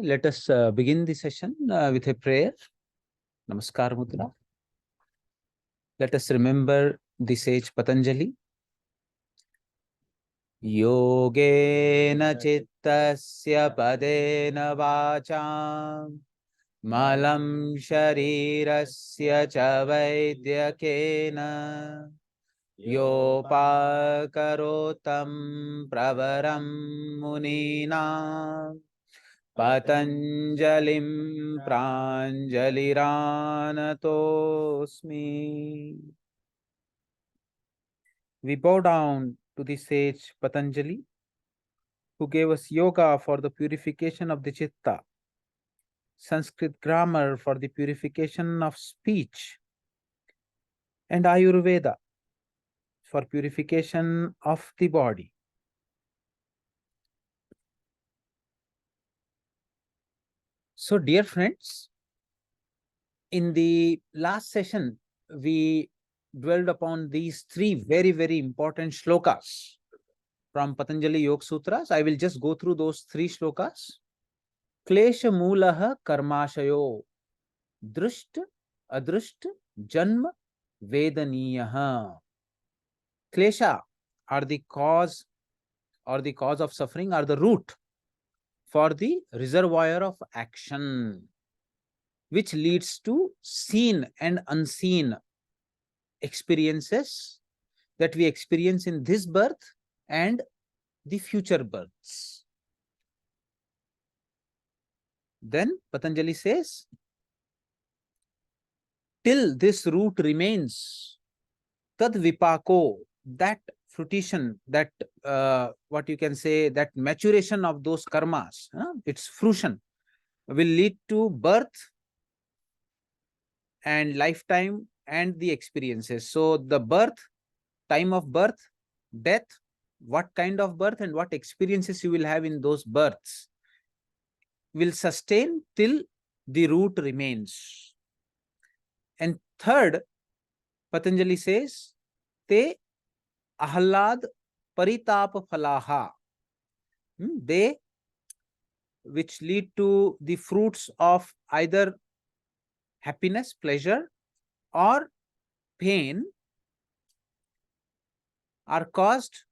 Let us begin the session with a prayer. Namaskar Mudra. Let us remember the sage Patanjali. Yogena chittasya padena vacham malam sharirasya cha vaidyakena yopakarotam pravaram munina Patanjalim pranjaliranatosmi. We bow down to the sage Patanjali, who gave us yoga for the purification of the chitta, Sanskrit grammar for the purification of speech, and Ayurveda for purification of the body. So, dear friends, in the last session, we dwelled upon these three very, very important shlokas from Patanjali Yoga Sutras. I will just go through those three shlokas. Klesha Mulaha Karmashayo Drusht Adrusht Janma Vedaniyaha. Klesha are the cause or the cause of suffering, are the root for the reservoir of action, which leads to seen and unseen experiences that we experience in this birth and the future births. Then Patanjali says, till this root remains, tad vipako, that fruition, that what you can say, that maturation of those karmas, its fruition will lead to birth and lifetime and the experiences. So the birth, time of birth, death, what kind of birth and what experiences you will have in those births will sustain till the root remains. And third, Patanjali says, te ahlad paritapa phalaha. They which lead to the fruits of either happiness, pleasure, or pain are caused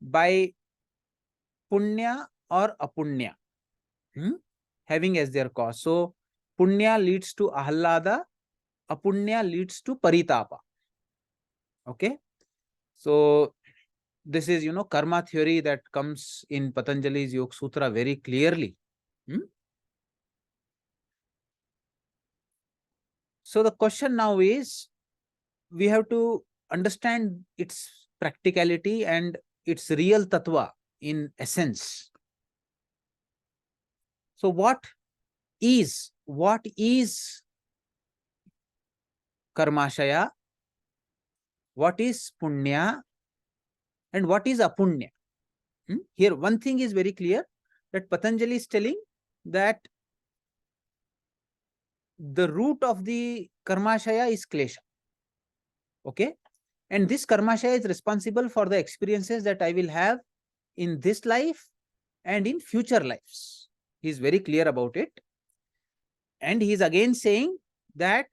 by Punya or Apunya, having as their cause. So, Punya leads to Ahlada, Apunya leads to Paritapa. Okay. So, this is, karma theory that comes in Patanjali's Yoga Sutra very clearly. So, the question now is, we have to understand its practicality and its real tattva in essence. So, what is Karmashaya? What is Punya? And what is Apunya? Here, one thing is very clear, that Patanjali is telling that the root of the Karmashaya is Klesha. Okay? And this Karmashaya is responsible for the experiences that I will have in this life and in future lives. He is very clear about it. And he is again saying that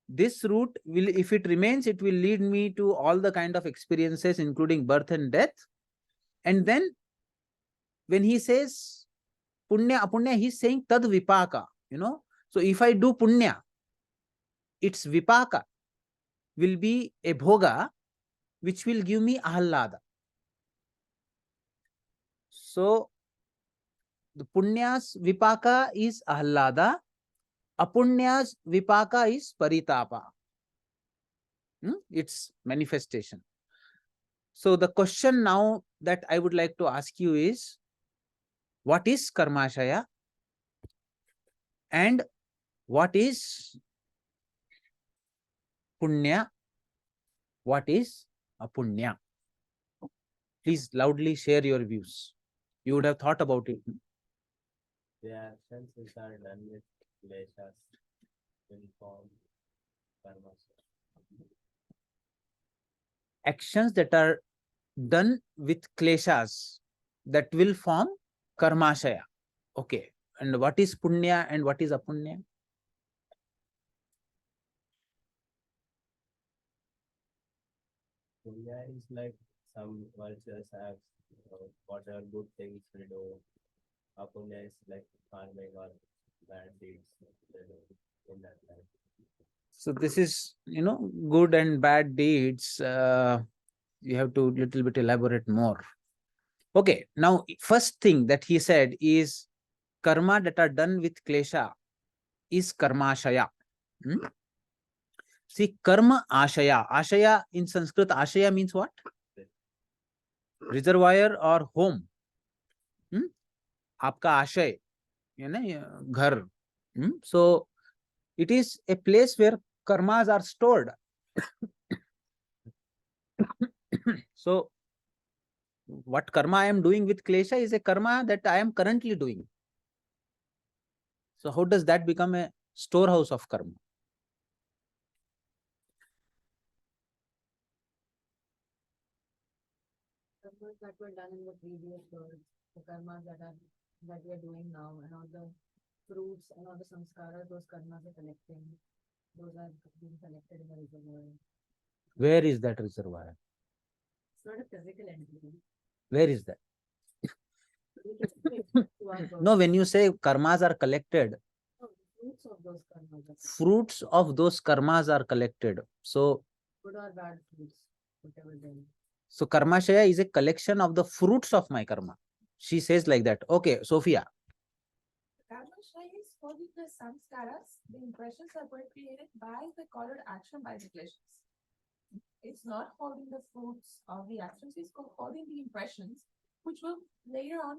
this root will, if it remains, it will lead me to all the kind of experiences, including birth and death. And then when he says Punya, Apunya, he's saying Tad Vipaka, So if I do Punya, its Vipaka will be a Bhoga, which will give me Ahallada. So the Punya's Vipaka is Ahallada, Apunya's Vipaka is Paritapa. Its manifestation. So the question now that I would like to ask you is, what is Karmashaya and what is Punya? What is Apunya? Please loudly share your views. You would have thought about it. The actions which are done with kleshas will form karmashaya. Actions that are done with kleshas that will form Karmashaya. Okay. And what is Punya and what is Apunya? Punya is like some virtuous acts, what are good things we do. Apunya is like karmic or bad deeds they do in that life. So this is, good and bad deeds. You have to little bit elaborate more. Okay, now first thing that he said is karma that are done with klesha is karmashaya. See, karma ashaya. Ashaya in Sanskrit, ashaya means what? Reservoir or home. आपका आशय, घर. So it is a place where karmas are stored. So what karma I am doing with klesha is a karma that I am currently doing. So how does that become a storehouse of karma? Karmas that were done in the previous world, the karmas that we are doing now, and all the fruits and all the samskaras, those karmas are collecting. Those are being collected in the reservoir. Where is that reservoir? It's not a physical entity. Where is that? We can see it to our No, body. when you say karmas are collected, No, the fruits of those karmas are fruits of those karmas are collected. So, good or bad fruits, whatever they are. so karmashaya is a collection of the fruits of my karma. She says like that. Okay, Sophia. Karmashaya is holding the samskaras, the impressions that were created by the colored action by the kleshas. It's not holding the fruits of the actions, it's holding the impressions, which will later on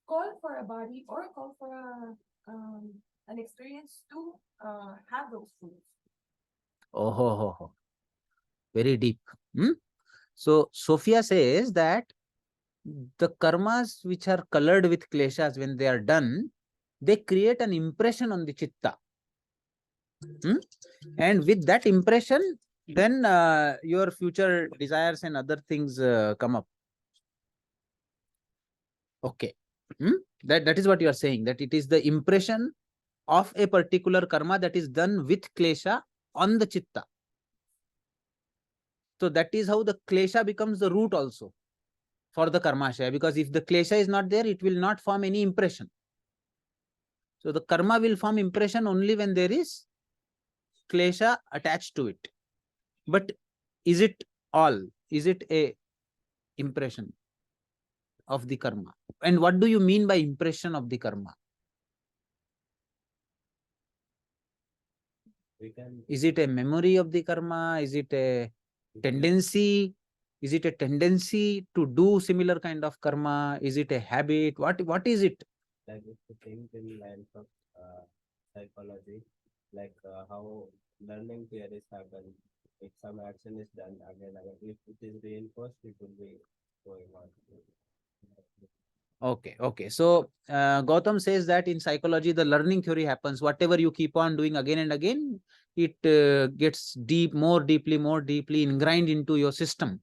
call for a body or call for an experience to have those fruits. Oh, very deep. So Sophia says that the karmas which are colored with kleshas, when they are done, they create an impression on the chitta. And with that impression, then your future desires and other things come up. Okay. That is what you are saying, that it is the impression of a particular karma that is done with klesha on the chitta. So that is how the klesha becomes the root also for the karmashaya, because if the klesha is not there, it will not form any impression. So the karma will form impression only when there is klesha attached to it. But is it all? Is it a impression of the karma? And what do you mean by impression of the karma? Is it a memory of the karma? Is it a tendency? Is it a tendency to do similar kind of karma? Is it a habit? What is it? Like if you think in lines of psychology, like how learning theories happen. If some action is done again, if it is reinforced, it will be going on. Okay. So Gautam says that in psychology, the learning theory happens. Whatever you keep on doing again and again, it gets more deeply ingrained into your system.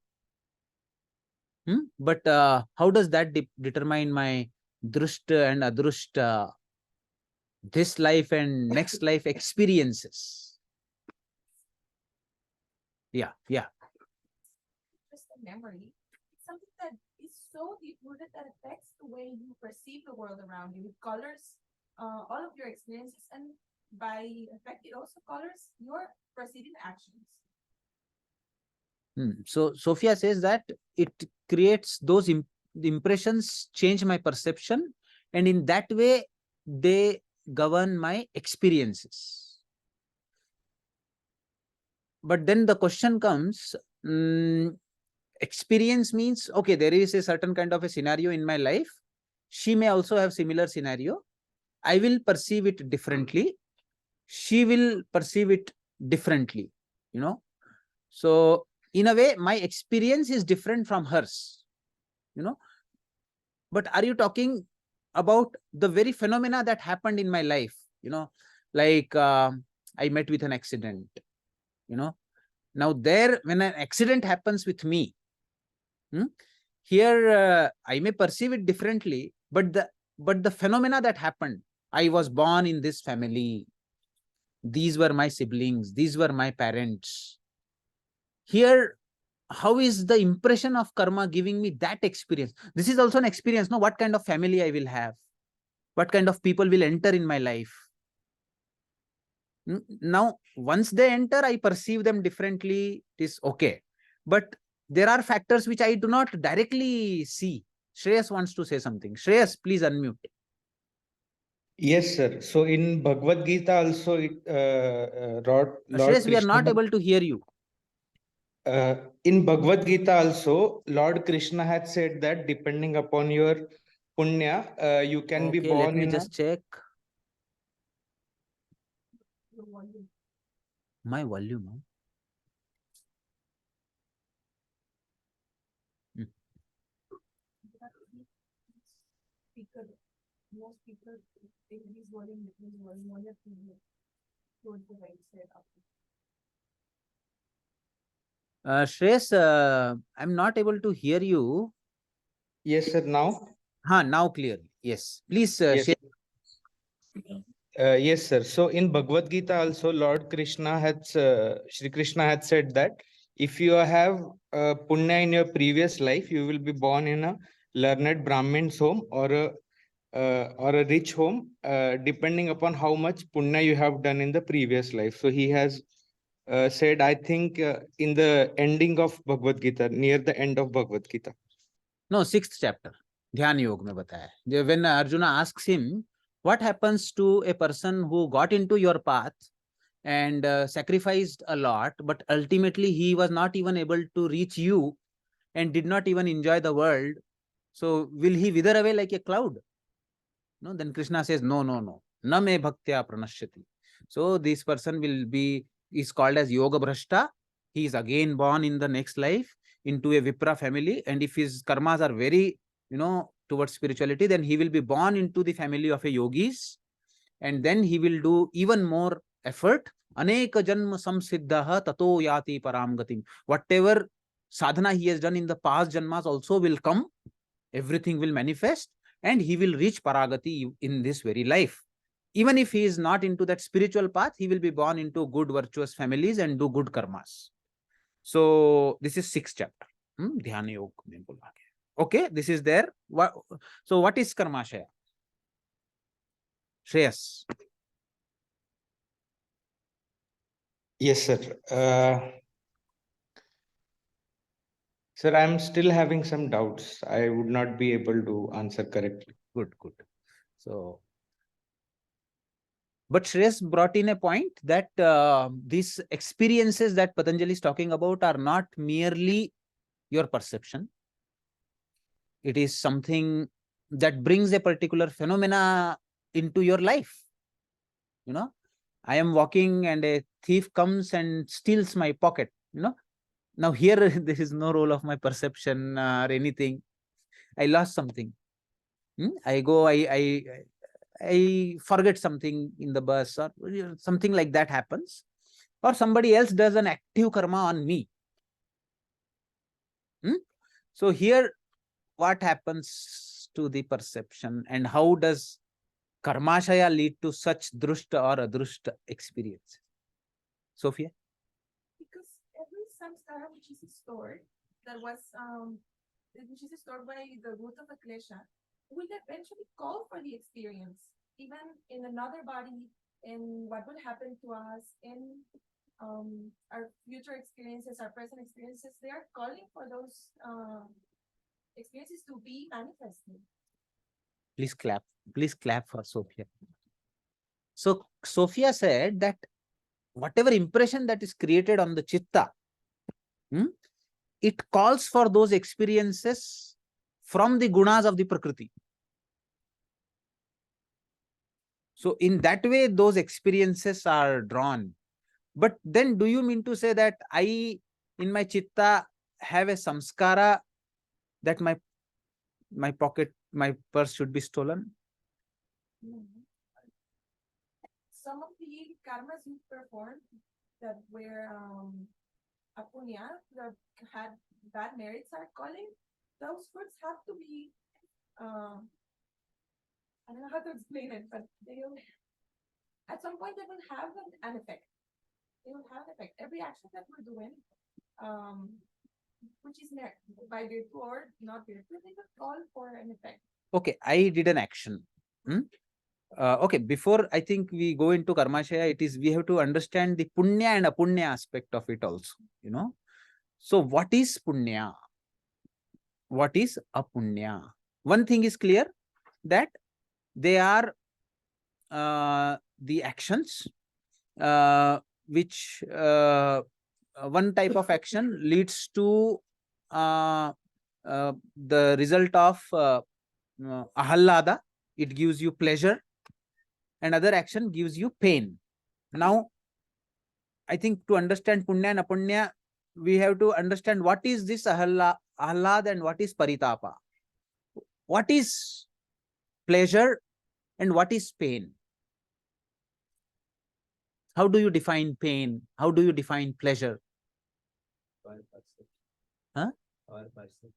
But how does that determine my drushta and adrushta, this life and next life experiences? Yeah. Just a memory. It's something that is so deep rooted that affects the way you perceive the world around you. It colors all of your experiences, and by effect, it also colors your preceding actions. So Sophia says that it creates those impressions, change my perception, and in that way they govern my experiences. But then the question comes, experience means, okay, there is a certain kind of a scenario in my life. She may also have similar scenario. I will perceive it differently. She will perceive it differently, So in a way, my experience is different from hers, But are you talking about the very phenomena that happened in my life? Like I met with an accident, Now there, when an accident happens with me, here I may perceive it differently, but the phenomena that happened, I was born in this family. These were my siblings. These were my parents. Here, how is the impression of karma giving me that experience? This is also an experience, no? What kind of family I will have? What kind of people will enter in my life? Now, once they enter, I perceive them differently. It is okay. But there are factors which I do not directly see. Shreyas wants to say something. Shreyas, please unmute. Yes, sir. So in Bhagavad Gita also, Lord Shreyas, we are not Krishna, able to hear you. in Bhagavad Gita also, Lord Krishna had said that depending upon your punya, you can be Okay, let born me in a. just check my volume. Huh? Speaker, no speaker, increase volume, decrease volume, on your keyboard. Towards the right side up. Shreyas, I'm not able to hear you. Yes, sir. Now. Now clearly. Yes. Please Yes. share. Yes, sir. So in Bhagavad Gita also, Lord Krishna had, Shri Krishna had said that if you have punya in your previous life, you will be born in a learned Brahmin's home or a rich home, depending upon how much punya you have done in the previous life. So he has said, I think, in the ending of Bhagavad Gita, near the end of Bhagavad Gita. No, 6th chapter. ध्यान योग में बताया. When Arjuna asks him, what happens to a person who got into your path and sacrificed a lot, but ultimately he was not even able to reach you and did not even enjoy the world. So will he wither away like a cloud? No, then Krishna says, no, no, no. Na me bhaktya pranashyati. So this person is called as yoga bhrashta. He is again born in the next life into a Vipra family. And if his karmas are very, towards spirituality, then he will be born into the family of a yogis. And then he will do even more effort. Aneka janma samsiddhaha tato yati param gatim. Whatever sadhana he has done in the past janmas also will come. Everything will manifest and he will reach paragati in this very life. Even if he is not into that spiritual path, he will be born into good virtuous families and do good karmas. So this is 6th chapter. Dhyana Yoga mein bola gaya. Okay, this is there. So what is Karmashaya? Shreyas. Yes, sir. Sir, I'm still having some doubts. I would not be able to answer correctly. Good, good. So, but Shreyas brought in a point that these experiences that Patanjali is talking about are not merely your perception. It is something that brings a particular phenomena into your life. I am walking and a thief comes and steals my pocket. Now here there is no role of my perception or anything. I lost something. I forget something in the bus or something like that happens, or somebody else does an active karma on me. So here, what happens to the perception and how does Karmashaya lead to such drushta or adrushta experience? Sophia? Because every samskara which is stored, which is stored by the root of a klesha, will eventually call for the experience, even in another body, in what will happen to us, in our future experiences, our present experiences. They are calling for those experiences to be manifested. Please clap. Please clap for Sophia. So Sophia said that whatever impression that is created on the chitta, it calls for those experiences from the gunas of the Prakriti. So in that way, those experiences are drawn. But then do you mean to say that I, in my chitta, have a samskara that my pocket, my purse should be stolen? Some of the karmas you performed that were Apunya, that had bad merits are calling, those fruits have to be, I don't know how how to explain it, but at some point they will have an effect. They will have an effect. Every action that we're doing, which is by virtue or not virtue, they will call for an effect. Okay, I did an action. Okay, before I think we go into Karmashaya, we have to understand the Punya and Apunya aspect of it also, So what is Punya? What is Apunya? One thing is clear, that they are the actions which one type of action leads to the result of ahallada, it gives you pleasure, and other action gives you pain. Now, I think to understand Punya and Apunya, we have to understand what is this ahlad and what is paritapa. What is pleasure and what is pain? How do you define pain? How do you define pleasure? Our perception. Huh? Our perception.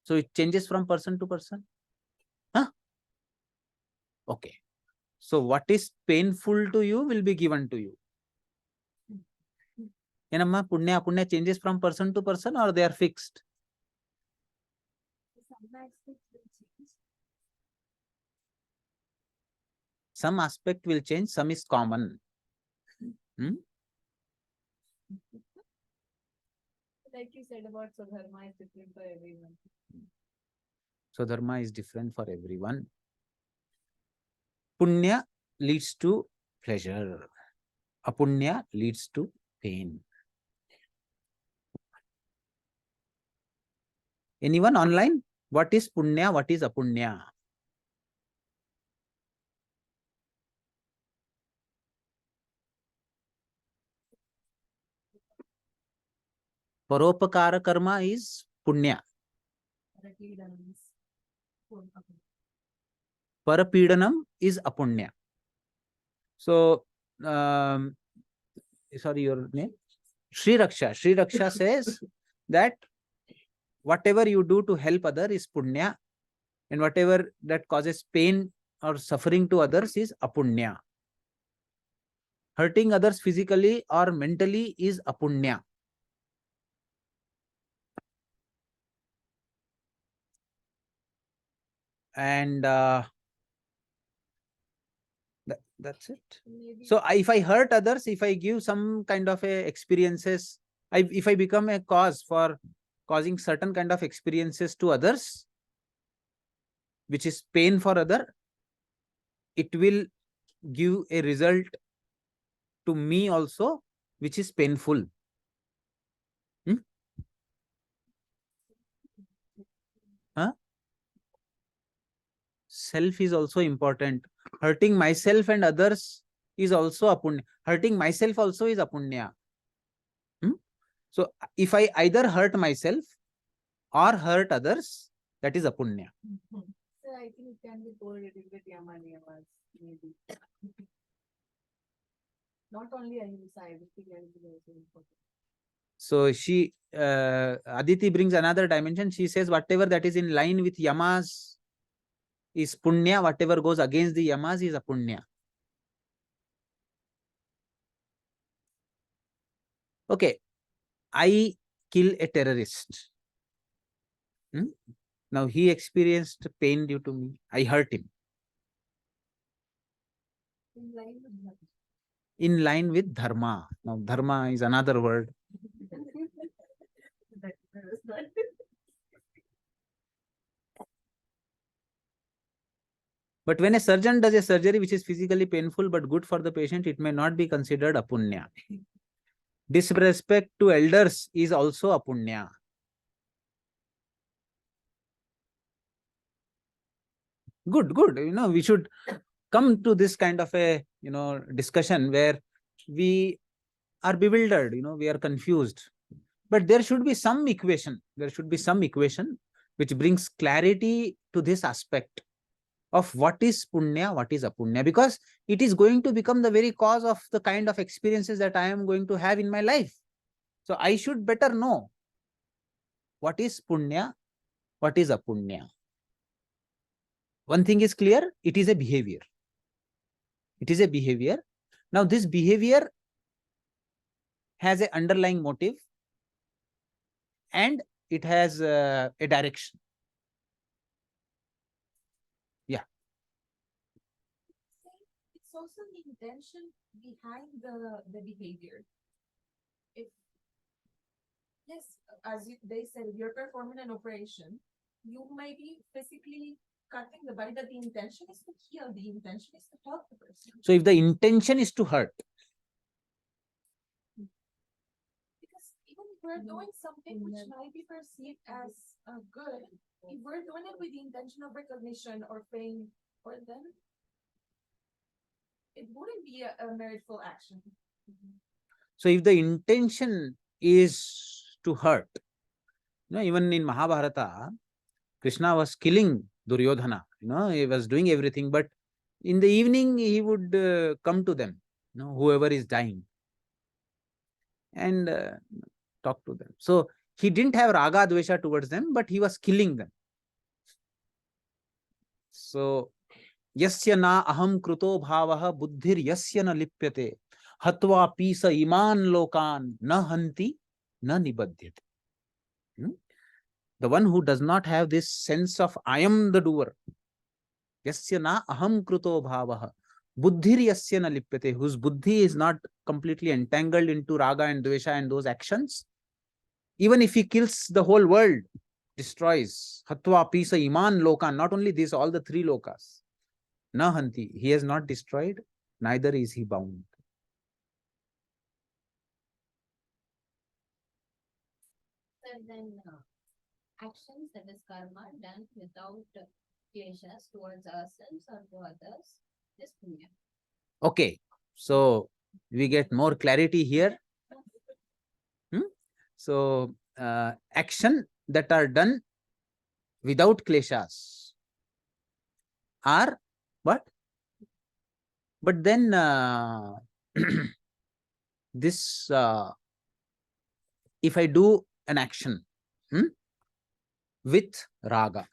So it changes from person to person? Huh? Okay. So what is painful to you will be given to you. Enamma, Punya, Apunya changes from person to person, or they are fixed? Some aspect will change, some is common. Like you said about Swadharma is different for everyone. So dharma is different for everyone. Punya leads to pleasure. Apunya leads to pain. Anyone online? What is Punya? What is Apunya? Paropakara karma is Punya. Parapidanam is Apunya. So, sorry, your name? Sri Raksha. Sri Raksha says that whatever you do to help other is Punya, and whatever that causes pain or suffering to others is Apunya. Hurting others physically or mentally is Apunya. And that's it. Maybe So if I hurt others, if I give some kind of a experiences, if I become a cause for causing certain kind of experiences to others, which is pain for other, it will give a result to me also, which is painful. Huh? Self is also important. Hurting myself and others is also Apunya. Hurting myself also is Apunya. So if I either hurt myself or hurt others, that is Apunya. so I think it can be correlated with Yama Niyamas, maybe. Not only Ahimsa, everything else is also important. So she, Aditi brings another dimension. She says whatever that is in line with yamas is punya, whatever goes against the yamas is apunya. Okay, I kill a terrorist. Now he experienced pain due to me. I hurt him. In line with Dharma. In line with dharma. Now dharma is another word. That was not. But when a surgeon does a surgery which is physically painful but good for the patient, it may not be considered apunya. Disrespect to elders is also apunya. Good. We should come to this kind of a, discussion where we are bewildered, we are confused. But there should be some equation. There should be some equation which brings clarity to this aspect of what is punya, what is apunya, because it is going to become the very cause of the kind of experiences that I am going to have in my life. So I should better know what is punya, what is apunya. one thing is clear, it is a behavior. It is a behavior. Now, this behavior has an underlying motive and it has a direction. Yeah. It's also the intention behind the behavior. If, yes, as they said, if you're performing an operation, you may be physically cutting the body, but the intention is to heal, the intention is to help the person. So if the intention is to hurt, Because even if we're doing something which might be perceived as good, if we're doing it with the intention of recognition or fame for them, it wouldn't be a meritful action. so if the intention is to hurt, even in Mahabharata, Krishna was killing Duryodhana, he was doing everything, but in the evening he would come to them, whoever is dying, and talk to them. So he didn't have raga dvesha towards them, but he was killing them. So yasya na aham kruto bhavaha buddhir yasya na lipyate hatva pisa iman lokan na hanti na nibadhyate. The one who does not have this sense of I am the doer, yasya na aham kruto bhavaha buddhir yasya na lipyate, whose buddhi is not completely entangled into raga and dvesha and those actions, even if he kills the whole world, destroys, hatva pisa iman lokan, not only this, all the three lokas, na hanti, he has not destroyed, neither is he bound. So then actions, that is karma, done without kleshas towards ourselves or to others, is punya. Okay, so we get more clarity here. So action that are done without kleshas are what? But then this, if I do an action with raga,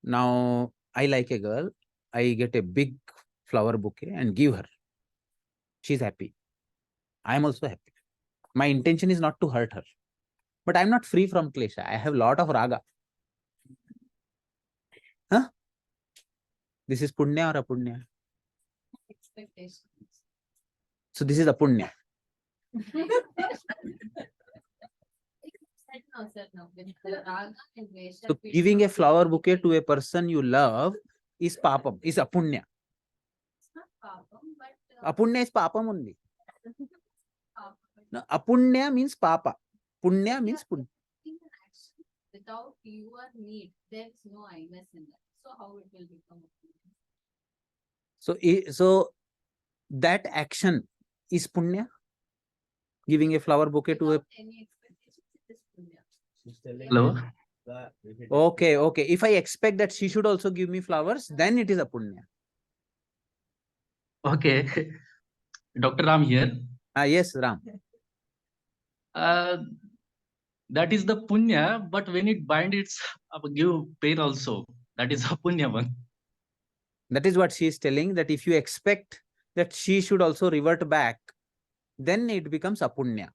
now I like a girl, I get a big flower bouquet and give her. She's happy. I am also happy. My intention is not to hurt her, but I'm not free from klesha. I have a lot of raga. Huh? This is punya or apunya? Expectations. So this is apunya. No. With the raga and dvesha, So we giving do a flower bouquet to a person you love is papam, is apunya. It's not papam, but Apunya is papam only. papam. No, apunya means papa. Punya means punya. In an action without your need, there is no I-ness in that. So how it will become a punya? So that action is punya. Giving a flower bouquet to a. Without any expectations, it is punya. She's telling Hello? that if it is- Okay. If I expect that she should also give me flowers, then it is apunya. Okay. Dr. Ram here. Yes, Ram. That is the punya, but when it bind, it's give pain also. That is a punya one. That is what she is telling, that if you expect that she should also revert back, then it becomes apunya.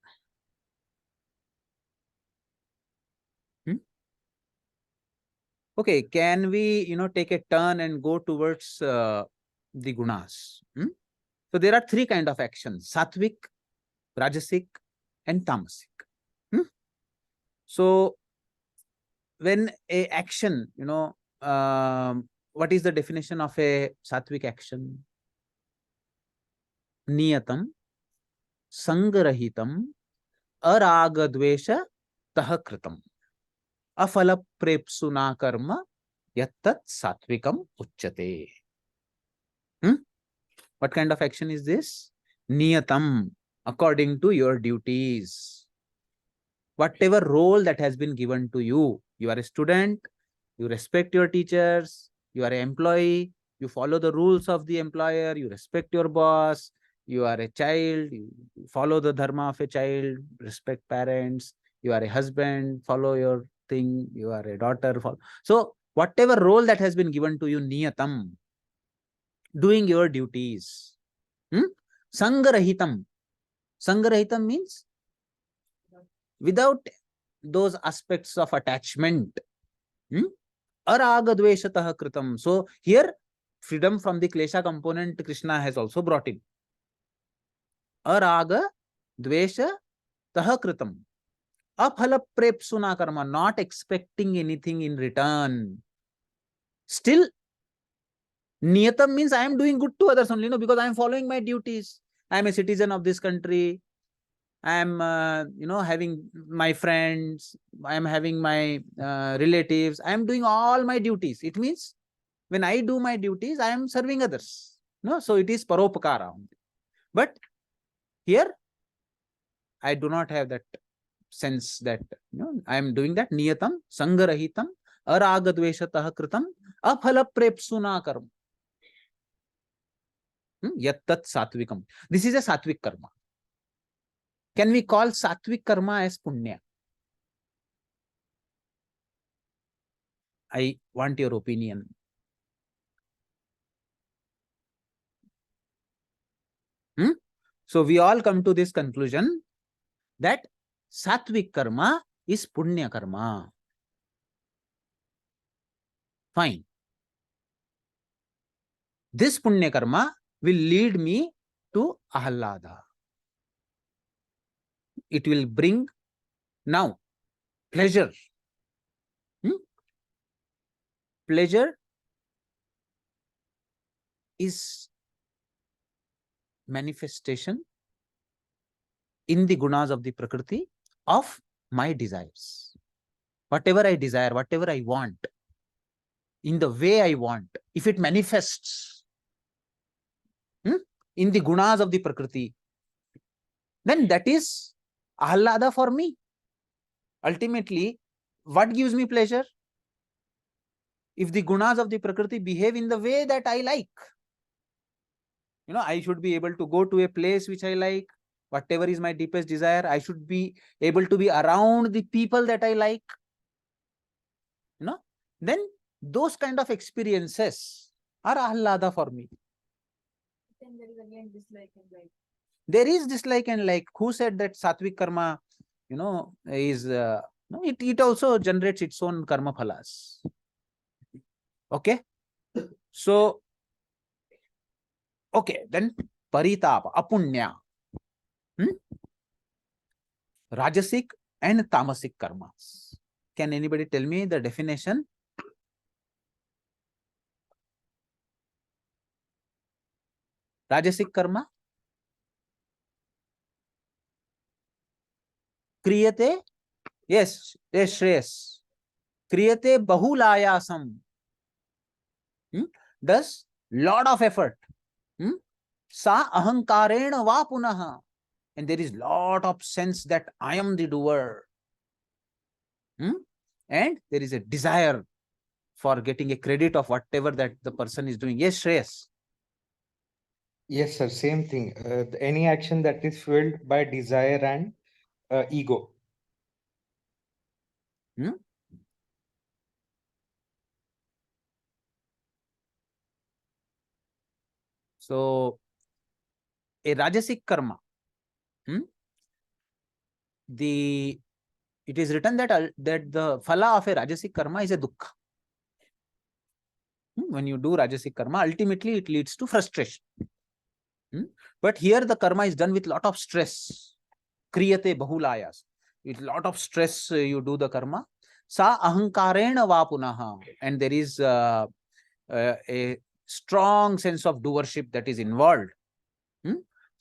Okay, can we, take a turn and go towards the gunas? So there are three kind of actions: sattvic, rajasic, and tamasic. So when a action, what is the definition of a sattvic action? Niyatam, sangarahitam, aragadvesha tahakritam, afala prepsuna karma yattat sattvikam uchyate. What kind of action is this? Niyatam, according to your duties. Whatever role that has been given to you, you are a student, you respect your teachers, you are an employee, you follow the rules of the employer, you respect your boss, you are a child, you follow the dharma of a child, respect parents, you are a husband, follow your thing, you are a daughter. So whatever role that has been given to you, niyatam, doing your duties. Sangarahitam. Sangarahitam means without those aspects of attachment. Aragadveshatah kritam. So here, freedom from the klesha component Krishna has also brought in. Araga dvesha tah kritam. Aphala prepsuna karma, not expecting anything in return. Still, niyatam means I am doing good to others only, because I am following my duties. I am a citizen of this country. I am, having my friends. I am having my relatives. I am doing all my duties. It means when I do my duties, I am serving others. So it is paropakara. But here, I do not have that sense that I am doing that. Niyatam, sangarahitam, aragadveshatah kritam, aphala prepsuna karma. Yattat satvikam. This is a sattvic karma. Can we call sattvic karma as punya? I want your opinion. So we all come to this conclusion that sattvic karma is punya karma. Fine. This punya karma will lead me to ahallada. It will bring now pleasure. Pleasure is manifestation in the gunas of the prakriti of my desires. Whatever I desire, whatever I want, in the way I want, if it manifests in the gunas of the prakriti, then that is ahallada for me. Ultimately, what gives me pleasure? If the gunas of the prakriti behave in the way that I like. I should be able to go to a place which I like. Whatever is my deepest desire, I should be able to be around the people that I like. Then those kind of experiences are ahallada for me. Then there is again dislike and like. There is dislike and like. Who said that sattvic karma, is it also generates its own karma phalas. Okay. So, okay, then paritapa, apunya. Rajasic and tamasic karmas. Can anybody tell me the definition? Rajasic karma. Kriyate. Yes, Shreyas. Kriyate bahulayasam. Does lot of effort. Sa ahankarena va punaha. And there is lot of sense that I am the doer. And there is a desire for getting a credit of whatever that the person is doing. Yes, Shreyas. Yes, sir. Same thing. Any action that is fueled by desire and ego. So, a rajasic karma. It is written that the phala of a rajasic karma is a dukkha. When you do rajasic karma, ultimately it leads to frustration. But here the karma is done with lot of stress. Kriyate bahulayas. With lot of stress you do the karma. Sa ahankarena va punaha. And there is a strong sense of doership that is involved.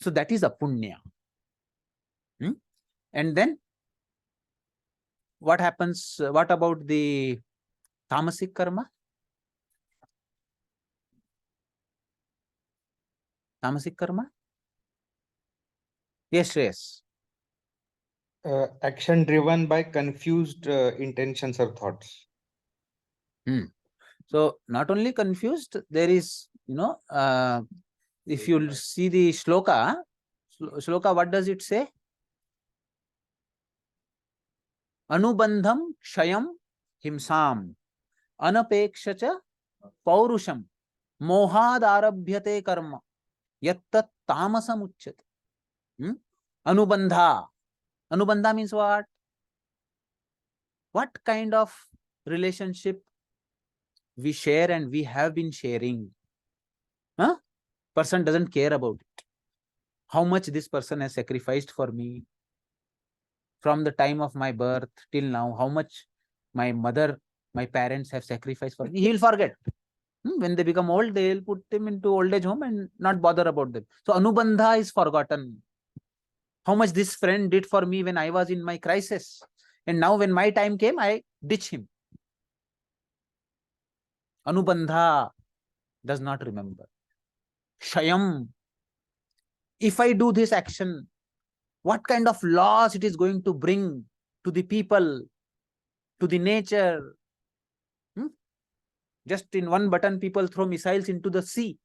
So that is a punya. And then what happens? What about the tamasic karma? Tamasic karma? Yes, yes. Action driven by confused intentions or thoughts. So not only confused, there is, if you see the shloka, what does it say? Anubandham shayam himsam Anapeksha cha paurusham mohad arabhyate karma yattat tamasam uchyate. Anubandha. Anubandha means what? What kind of relationship we share and we have been sharing? Person doesn't care about it. How much this person has sacrificed for me from the time of my birth till now, how much my mother, my parents have sacrificed for me. He'll forget. When they become old, they'll put him into old age home and not bother about them. So Anubandha is forgotten. How much this friend did for me when I was in my crisis. And now when my time came, I ditch him. Anubandha does not remember. Shayam. If I do this action, what kind of loss it is going to bring to the people, to the nature. Just in one button, people throw missiles into the sea.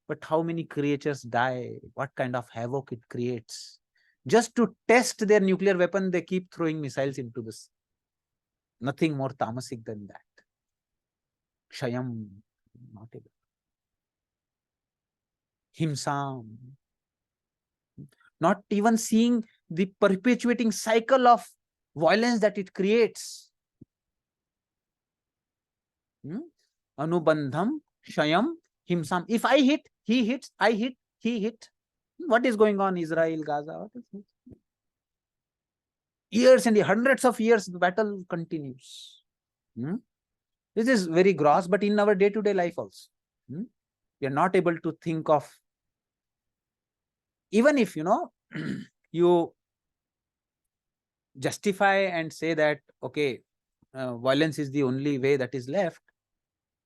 But how many creatures die? What kind of havoc it creates? Just to test their nuclear weapon, they keep throwing missiles into the sea. Nothing more tamasic than that. Kshayam, not able. Himsam. Not even seeing the perpetuating cycle of violence that it creates. Anubandham, Shayam, Himsam. If I hit, he hits, I hit, he hit. What is going on? Israel, Gaza? What is this? Years and hundreds of years, the battle continues. This is very gross, but in our day-to-day life also. We are not able to think of, even if, you justify and say that, okay, violence is the only way that is left.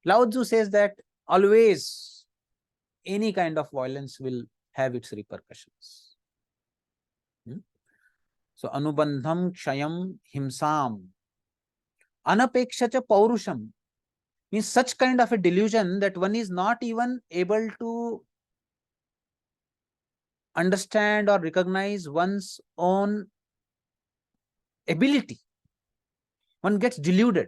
Lao Tzu says that always any kind of violence will have its repercussions. So, Anubandham, Kshayam, Himsam, Anapeksha cha Paurusham means such kind of a delusion that one is not even able to understand or recognize one's own ability. One gets deluded.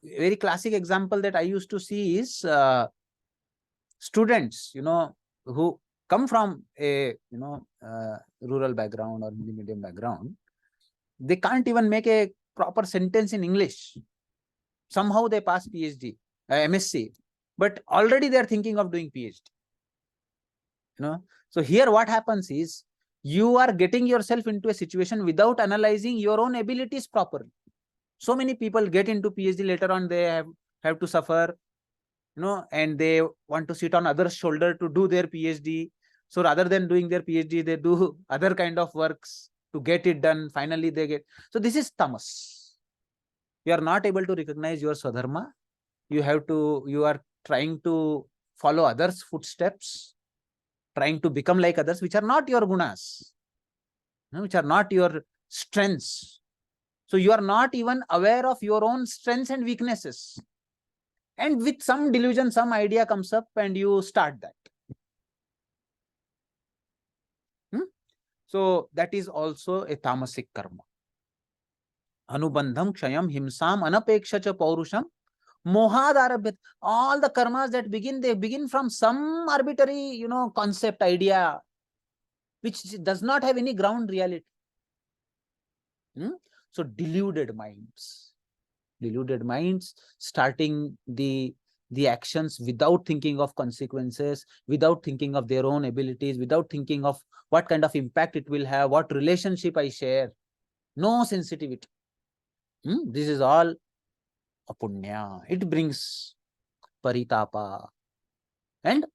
Very classic example that I used to see is students, who come from a rural background or medium background. They can't even make a proper sentence in English. Somehow they pass PhD, MSc, but already they are thinking of doing PhD. So here what happens is you are getting yourself into a situation without analyzing your own abilities properly. So many people get into PhD, later on they have to suffer, and they want to sit on others' shoulder to do their PhD. So rather than doing their PhD, they do other kind of works to get it done. Finally, they get. So this is tamas. You are not able to recognize your swadharma. You are trying to follow others' footsteps, trying to become like others, which are not your gunas, which are not your strengths. So you are not even aware of your own strengths and weaknesses. And with some delusion, some idea comes up and you start that. So that is also a tamasic karma. Anubandham, Kshayam, Himsam, Anapeksha cha Paurusham, Mohad arabhyat. All the karmas that begin, they begin from some arbitrary, concept, idea, which does not have any ground reality. So deluded minds starting the actions without thinking of consequences, without thinking of their own abilities, without thinking of what kind of impact it will have, what relationship I share. No sensitivity. This is all apunya. It brings paritapa and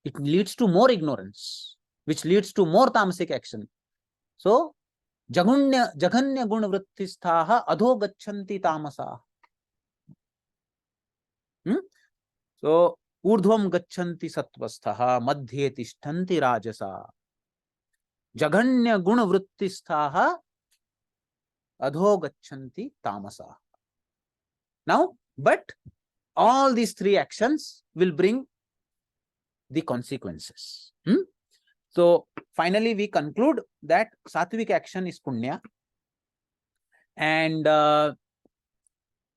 it leads to more ignorance, which leads to more tamasic action. So jaganya gun vrittisthaha adho gachanti tamasa. So urdhvam gachanti sattvasthaha madhye tishtanti rajasa. Jaganya gun vrittisthaha adho gachanti tamasa. Now, but all these three actions will bring the consequences. So finally we conclude that sattvic action is punya And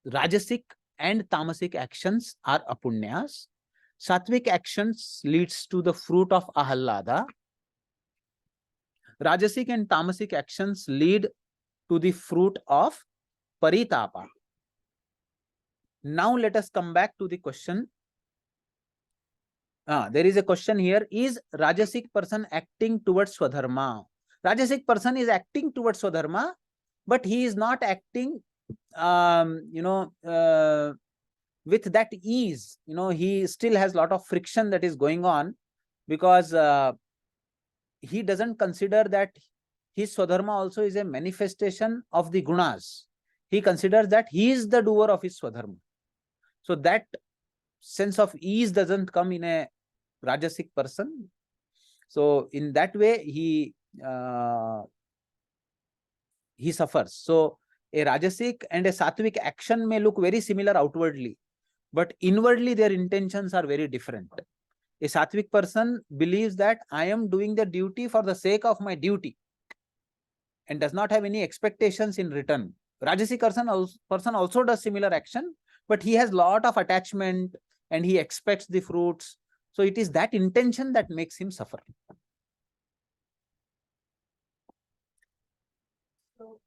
Rajasic and Tamasic actions are Apunyas. Sattvic actions leads to the fruit of Ahallada. Rajasic and Tamasic actions lead to the fruit of Paritapa. Now let us come back to the question. There is a question here. Is Rajasic person acting towards Swadharma? Rajasic person is acting towards Swadharma, but he is not acting with that ease. He still has a lot of friction that is going on, because he doesn't consider that his Swadharma also is a manifestation of the gunas. He considers that he is the doer of his Swadharma. So that sense of ease doesn't come in a Rajasic person. So in that way, he suffers. So a Rajasic and a Sattvic action may look very similar outwardly, but inwardly their intentions are very different. A Sattvic person believes that I am doing the duty for the sake of my duty and does not have any expectations in return. Rajasic person also does similar action, but he has lot of attachment and he expects the fruits. So it is that intention that makes him suffer. So,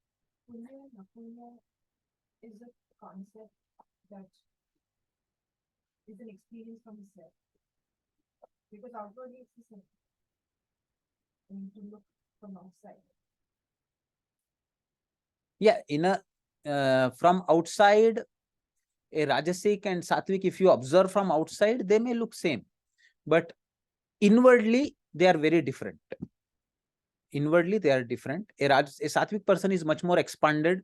Punya and Apunya is a concept that is an experience from the self. Because outwardly it's the same. We need to look from outside. Yeah, from outside, a Rajasic and Sattvic, if you observe from outside, they may look same, but inwardly they are very different. Inwardly they are different. A Sattvic person is much more expanded,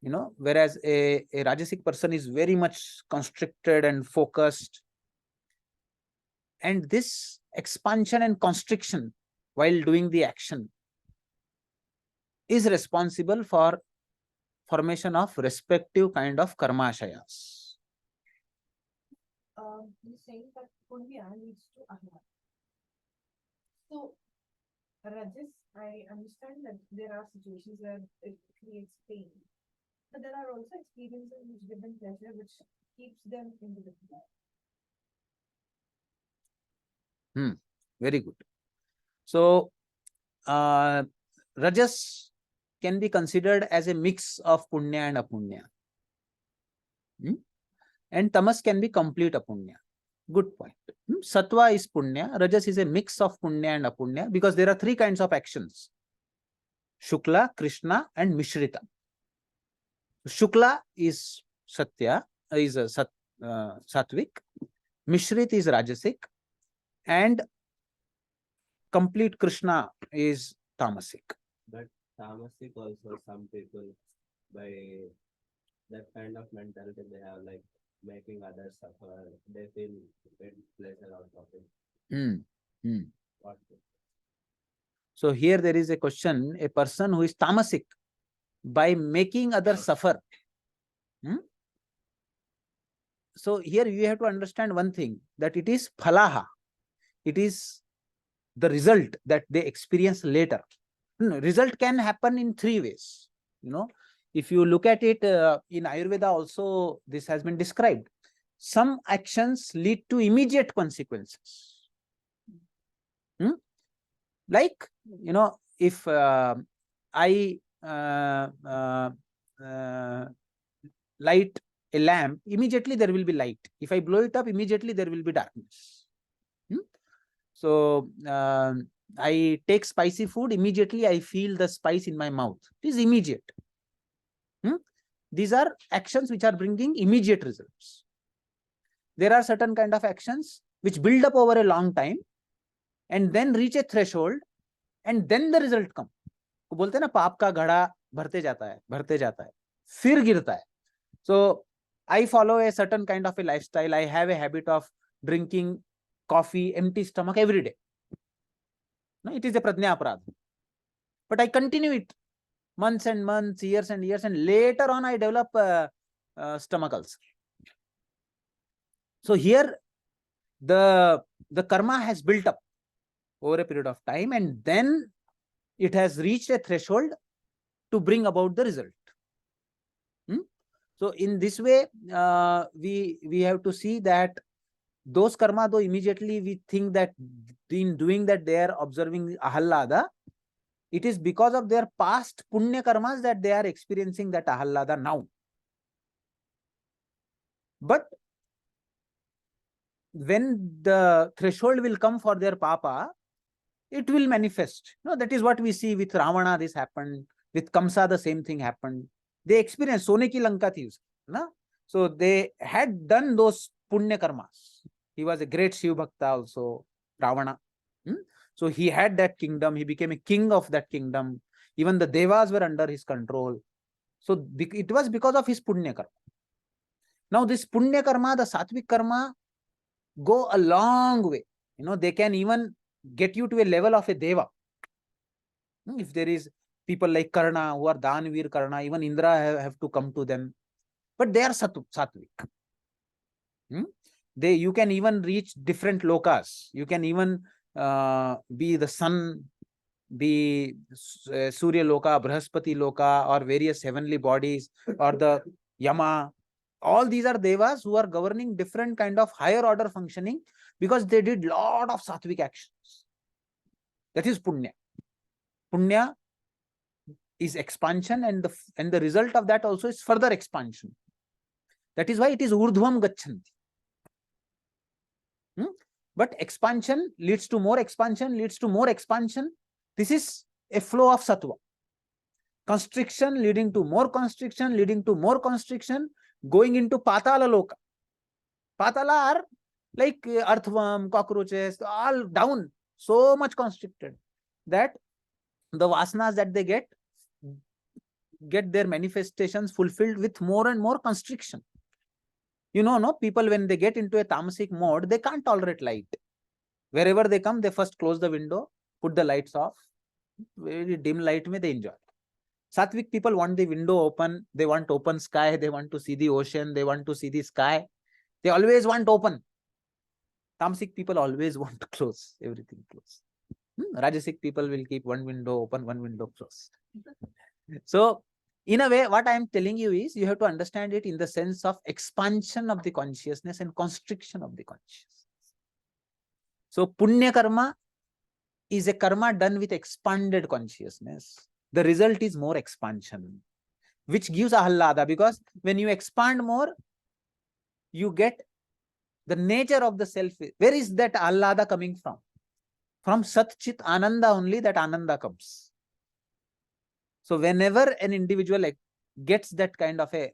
whereas a Rajasic person is very much constricted and focused. And this expansion and constriction while doing the action is responsible for formation of respective kind of karmashayas. You're saying that Punya leads to Ahla. So, Rajas, I understand that there are situations where it creates pain, but there are also experiences which give them pleasure, which keeps them in the life. Very good. So, Rajas can be considered as a mix of Punya and Apunya. And Tamas can be complete Apunya. Good point. Sattva is Punya. Rajas is a mix of Punya and Apunya, because there are three kinds of actions: Shukla, Krishna, and Mishrita. Shukla is Satya, is a Sattvic. Mishrit is Rajasic, and complete Krishna is Tamasic. But tamasic also, some people, by that kind of mentality they have, like making others suffer, they feel great pleasure out of it. What? So here there is a question: a person who is Tamasic, by making others suffer. So here you have to understand one thing, that it is phalaha. It is the result that they experience later. Result can happen in three ways. If you look at it in Ayurveda also, this has been described. Some actions lead to immediate consequences. Like, if I light a lamp, immediately there will be light. If I blow it up, immediately there will be darkness. So I take spicy food, immediately I feel the spice in my mouth. It is immediate. These are actions which are bringing immediate results. There are certain kind of actions which build up over a long time and then reach a threshold and then the result come. वो बोलते हैं ना, पाप का घड़ा भरते जाता है, फिर गिरता है. So I follow a certain kind of a lifestyle. I have a habit of drinking coffee, empty stomach every day. No, it is a pradnya aparadh. But I continue it months and months, years and years, and later on I develop stomach ulcer. So here the karma has built up over a period of time, and then it has reached a threshold to bring about the result. So in this way, we have to see that those karma, though immediately we think that in doing that they are observing ahallada, it is because of their past punya karmas that they are experiencing that ahallada now. But when the threshold will come for their papa, it will manifest. That is what we see with Ravana, this happened. With Kamsa, the same thing happened. They experienced Sone ki Lanka thi uski, na? So they had done those punya karmas. He was a great Shiv Bhakta also, Ravana. So he had that kingdom. He became a king of that kingdom. Even the devas were under his control. So it was because of his punya karma. Now this punya karma, the sattvic karma, go a long way. They can even get you to a level of a deva. If there is people like Karna who are Danvir Karna, even Indra have to come to them. But they are sattvic. You can even reach different lokas. You can even be the sun, be Surya Loka, Brahaspati Loka, or various heavenly bodies, or the Yama. All these are devas who are governing different kind of higher order functioning because they did lot of sattvic actions. That is punya. Punya is expansion, and the result of that also is further expansion. That is why it is urdhvam gachanti. But expansion leads to more expansion, leads to more expansion. This is a flow of sattva. Constriction leading to more constriction, leading to more constriction, going into patala loka. Patala are like earthworm, cockroaches, all down, so much constricted that the vasanas that they get their manifestations fulfilled with more and more constriction. People when they get into a tamasic mode, they can't tolerate light. Wherever they come, they first close the window, put the lights off. Very dim light mein they enjoy. Sattvic people want the window open, they want open sky, they want to see the ocean, they want to see the sky. They always want open. Tamasic people always want to close, everything close. Rajasic people will keep one window open, one window closed. So, in a way, what I am telling you is you have to understand it in the sense of expansion of the consciousness and constriction of the consciousness. So, punya karma is a karma done with expanded consciousness. The result is more expansion, which gives ahallada, because when you expand more, you get the nature of the self. Where is that ahallada coming from? From Sat Chit Ananda only that Ananda comes. So whenever an individual gets that kind of a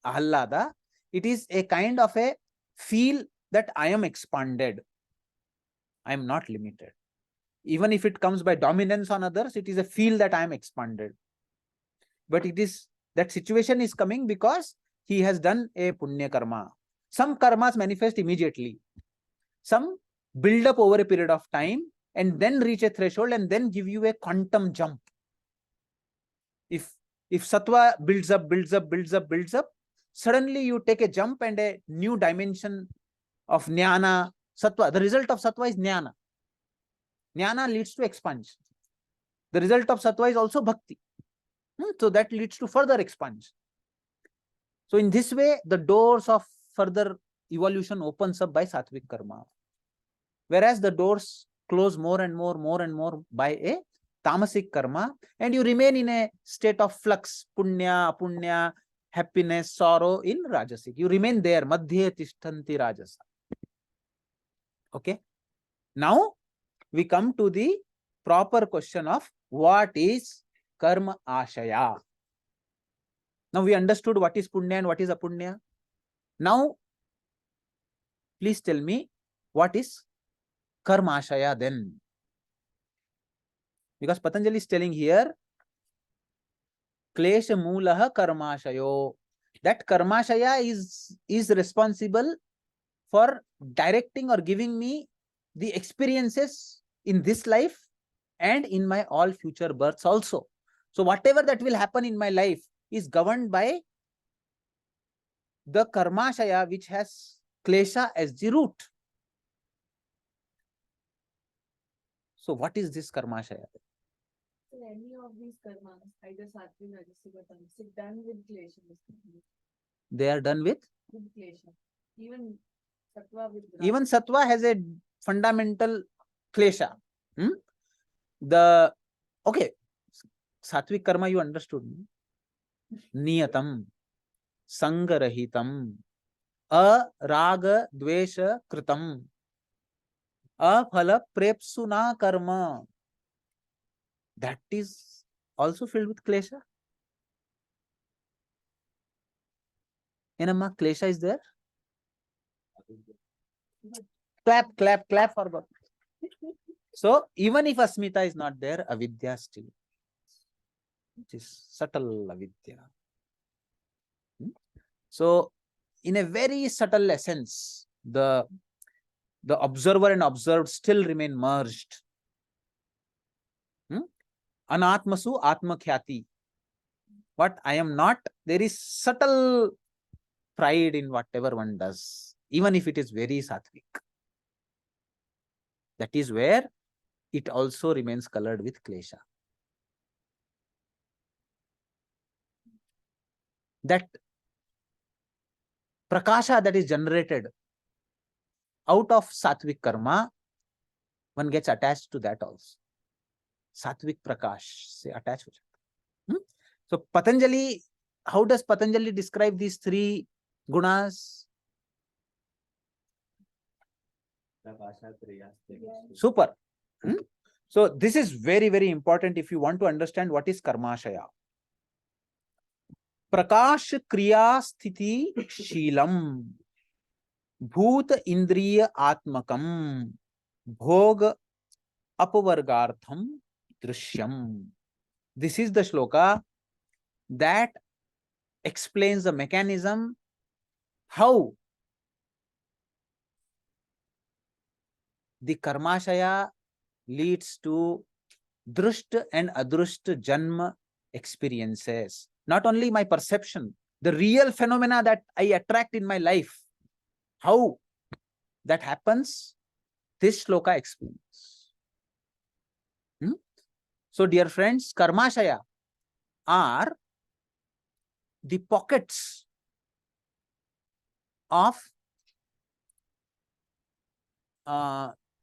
ahallada, it is a kind of a feel that I am expanded. I am not limited. Even if it comes by dominance on others, it is a feel that I am expanded. But it is that situation is coming because he has done a punya karma. Some karmas manifest immediately. Some build up over a period of time and then reach a threshold and then give you a quantum jump. If sattva builds up, suddenly you take a jump and a new dimension of jnana, sattva. The result of sattva is jnana. Jnana leads to expansion. The result of sattva is also bhakti. So that leads to further expansion. So in this way, the doors of further evolution opens up by sattvic karma. Whereas the doors close more and more by a tamasic karma, and you remain in a state of flux, punya, apunya, happiness, sorrow in rajasic. You remain there, madhye tishtanti rajasa. Okay. Now we come to the proper question of what is karma ashaya. Now we understood what is punya and what is apunya. Now please tell me what is Karmashaya then. Because Patanjali is telling here, Klesha Mulaha Karmashayo. That Karmashaya is responsible for directing or giving me the experiences in this life and in my all future births also. So whatever that will happen in my life is governed by the Karmashaya, which has Klesha as the root. So So what is this Karmashaya? any of these karmas, either sattvic, rajasic or tamasic, done with klesha? They are done with? With klesha. Even sattva with Even rasa. sattva has a fundamental klesha. The okay, sattvic karma you understood. Niyatam, sangarahitam, araga dvesha kritam, aphala prepsuna karma. That is also filled with klesha. Enamma, klesha is there? Clap, clap, clap for God. So even if asmita is not there, avidya still. It is subtle avidya. So in a very subtle essence, the observer and observed still remain merged. Anatmasu atma khyati. What I am not, there is subtle pride in whatever one does, even if it is very sattvic. That is where it also remains colored with klesha. That prakasha that is generated out of sattvic karma, one gets attached to that also. Sattvic prakash se attach ho jata. So Patanjali, how does Patanjali describe these three gunas? Super. So this is very, very important if you want to understand what is Karmashaya. Prakash kriya sthiti sheelam bhut indriya atmakam bhog apvargartham drishyam. This is the shloka that explains the mechanism how the Karmashaya leads to drusht and adrusht janma experiences. Not only my perception, the real phenomena that I attract in my life, how that happens, this shloka explains. So dear friends, Karmashaya are the pockets of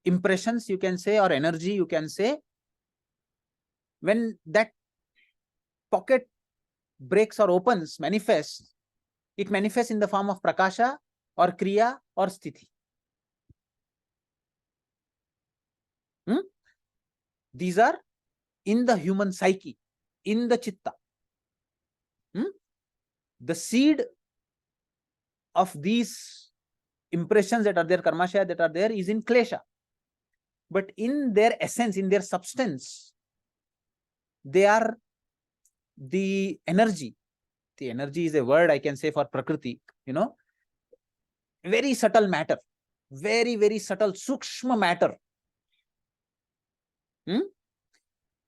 impressions, you can say, or energy, you can say. When that pocket breaks or opens, manifests, it manifests in the form of prakasha or kriya or sthiti. These are in the human psyche, in the chitta. The seed of these impressions that are there, karmashaya that are there, is in klesha. But in their essence, in their substance, they are the energy. The energy is a word I can say for prakriti, very subtle matter, very, very subtle, sukshma matter.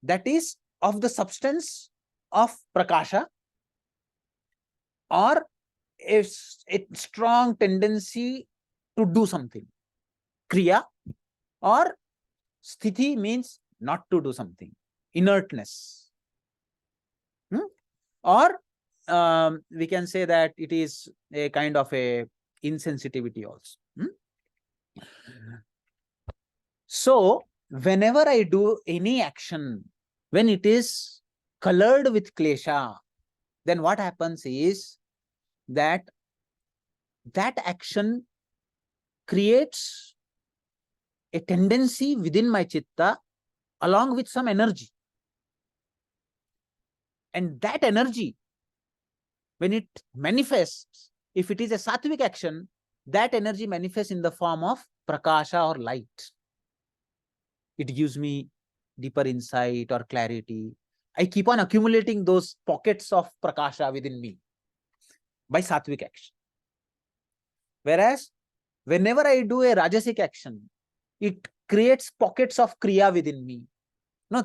That is of the substance of prakasha, or a strong tendency to do something, kriya, or sthiti means not to do something, inertness. Or we can say that it is a kind of a insensitivity also. So whenever I do any action, when it is colored with klesha, then what happens is that action creates a tendency within my chitta along with some energy. And that energy, when it manifests, if it is a sattvic action, that energy manifests in the form of prakasha or light. It gives me deeper insight or clarity. I keep on accumulating those pockets of prakasha within me by sattvic action. Whereas whenever I do a rajasic action, it creates pockets of kriya within me.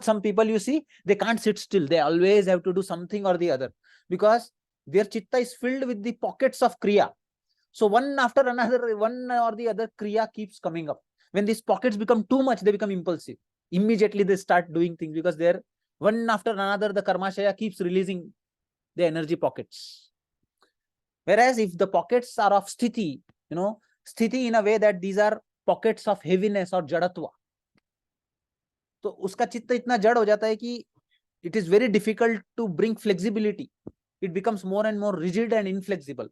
Some people, you see, they can't sit still. They always have to do something or the other because their chitta is filled with the pockets of kriya. So one after another, one or the other kriya keeps coming up. When these pockets become too much, they become impulsive. Immediately they start doing things because their One after another, the Karmashaya keeps releasing the energy pockets. Whereas if the pockets are of sthiti, sthiti in a way that these are pockets of heaviness or jadatva, तो उसका चित्त इतना जड़ हो जाता है कि it is very difficult to bring flexibility. It becomes more and more rigid and inflexible.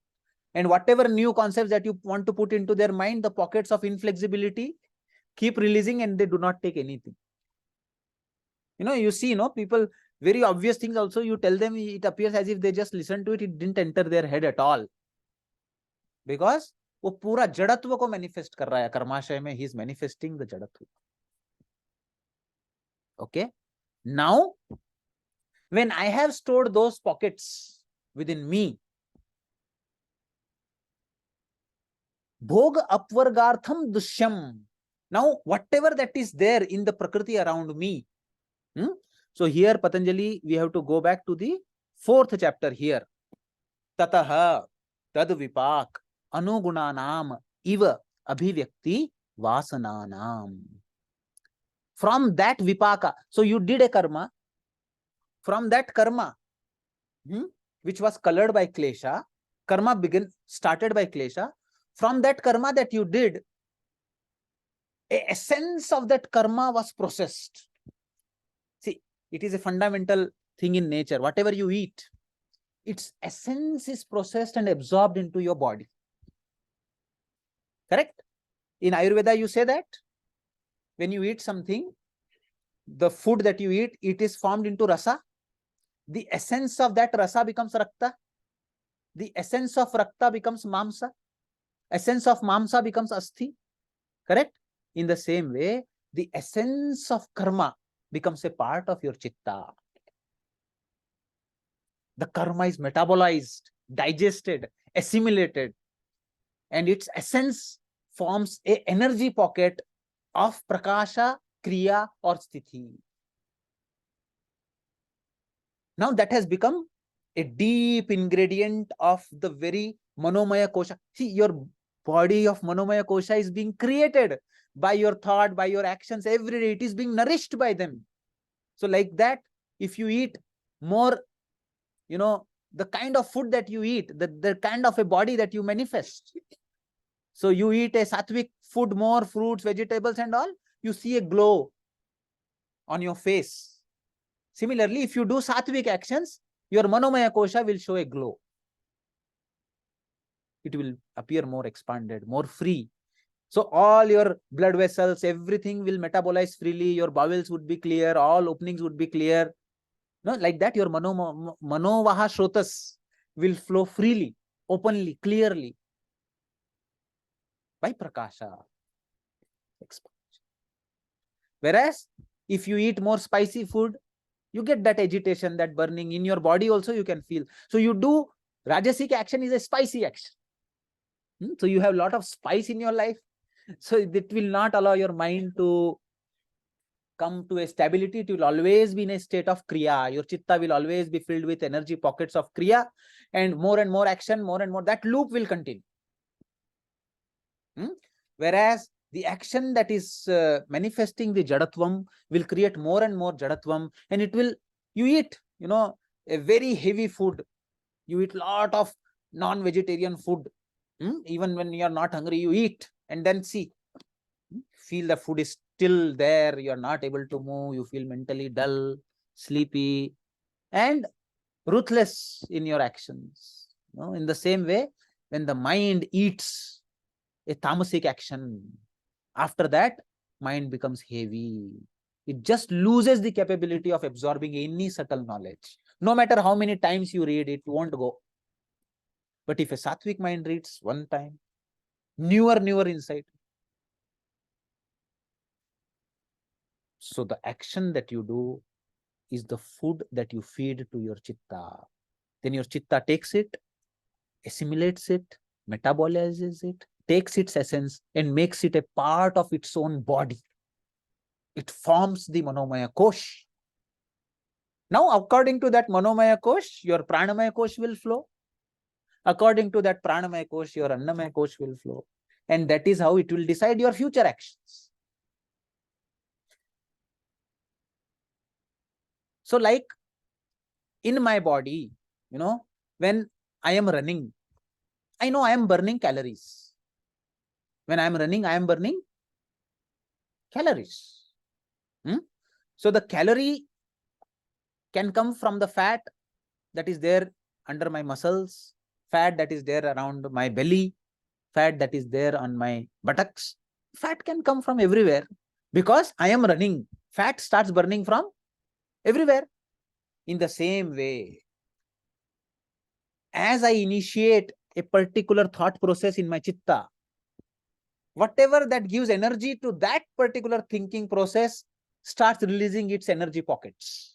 And whatever new concepts that you want to put into their mind, the pockets of inflexibility keep releasing and they do not take anything. You see, people, very obvious things also, you tell them, it appears as if they just listen to it, it didn't enter their head at all. Because वो पूरा जड़त्व को manifest कर रहा है कर्माशय में, he is manifesting the जड़त्व. Okay. Now, when I have stored those pockets within me, bhog apvargartham dushyam. Now, whatever that is there in the prakriti around me. So here, Patanjali, we have to go back to the 4th chapter here. Tataha tad vipak anugunanam iva abhivyakti vasananam. From that vipaka, so you did a karma. From that karma, which was colored by klesha, karma started by klesha. From that karma that you did, a essence of that karma was processed. See, it is a fundamental thing in nature. Whatever you eat, its essence is processed and absorbed into your body. Correct? In Ayurveda, you say that when you eat something, the food that you eat, it is formed into rasa. The essence of that rasa becomes rakta. The essence of rakta becomes mamsa. Essence of mamsa becomes asthi. Correct? In the same way, the essence of karma becomes a part of your chitta. The karma is metabolized, digested, assimilated, and its essence forms a energy pocket of prakasha, kriya, or sthiti. Now that has become a deep ingredient of the very manomaya kosha. See, your body of manomaya kosha is being created by your thought, by your actions every day. It is being nourished by them. So like that, if you eat more, the kind of food that you eat, the kind of a body that you manifest. So you eat a sattvic food, more fruits, vegetables and all, you see a glow on your face. Similarly, if you do sattvic actions, your manomaya kosha will show a glow. It will appear more expanded, more free. So all your blood vessels, everything will metabolize freely. Your bowels would be clear. All openings would be clear. Like that, your manovaha shrotas will flow freely, openly, clearly by prakasha. Whereas, if you eat more spicy food, you get that agitation, that burning in your body also you can feel. So you do rajasic action is a spicy action. So you have a lot of spice in your life. So it will not allow your mind to come to a stability. It will always be in a state of kriya. Your chitta will always be filled with energy pockets of kriya, and more action, more and more. That loop will continue. Whereas the action that is manifesting the jadatvam will create more and more jadatvam, and it will, you eat, a very heavy food. You eat lot of non-vegetarian food. Even when you are not hungry, you eat, and then feel the food is still there. You are not able to move. You feel mentally dull, sleepy, and ruthless in your actions. In the same way, when the mind eats a tamasic action, after that, mind becomes heavy. It just loses the capability of absorbing any subtle knowledge. No matter how many times you read, it won't go. But if a sattvic mind reads one time, newer insight. So the action that you do is the food that you feed to your chitta. Then your chitta takes it, assimilates it, metabolizes it, takes its essence and makes it a part of its own body. It forms the manomaya kosh. Now, according to that manomaya kosh, your pranamaya kosh will flow. According to that pranamaya kosh, your annamaya kosh will flow. And that is how it will decide your future actions. So like in my body, when I am running, I know I am burning calories. When I am running, I am burning calories. So the calorie can come from the fat that is there under my muscles, fat that is there around my belly, fat that is there on my buttocks. Fat can come from everywhere because I am running. Fat starts burning from everywhere. In the same way, as I initiate a particular thought process in my chitta, whatever that gives energy to that particular thinking process starts releasing its energy pockets.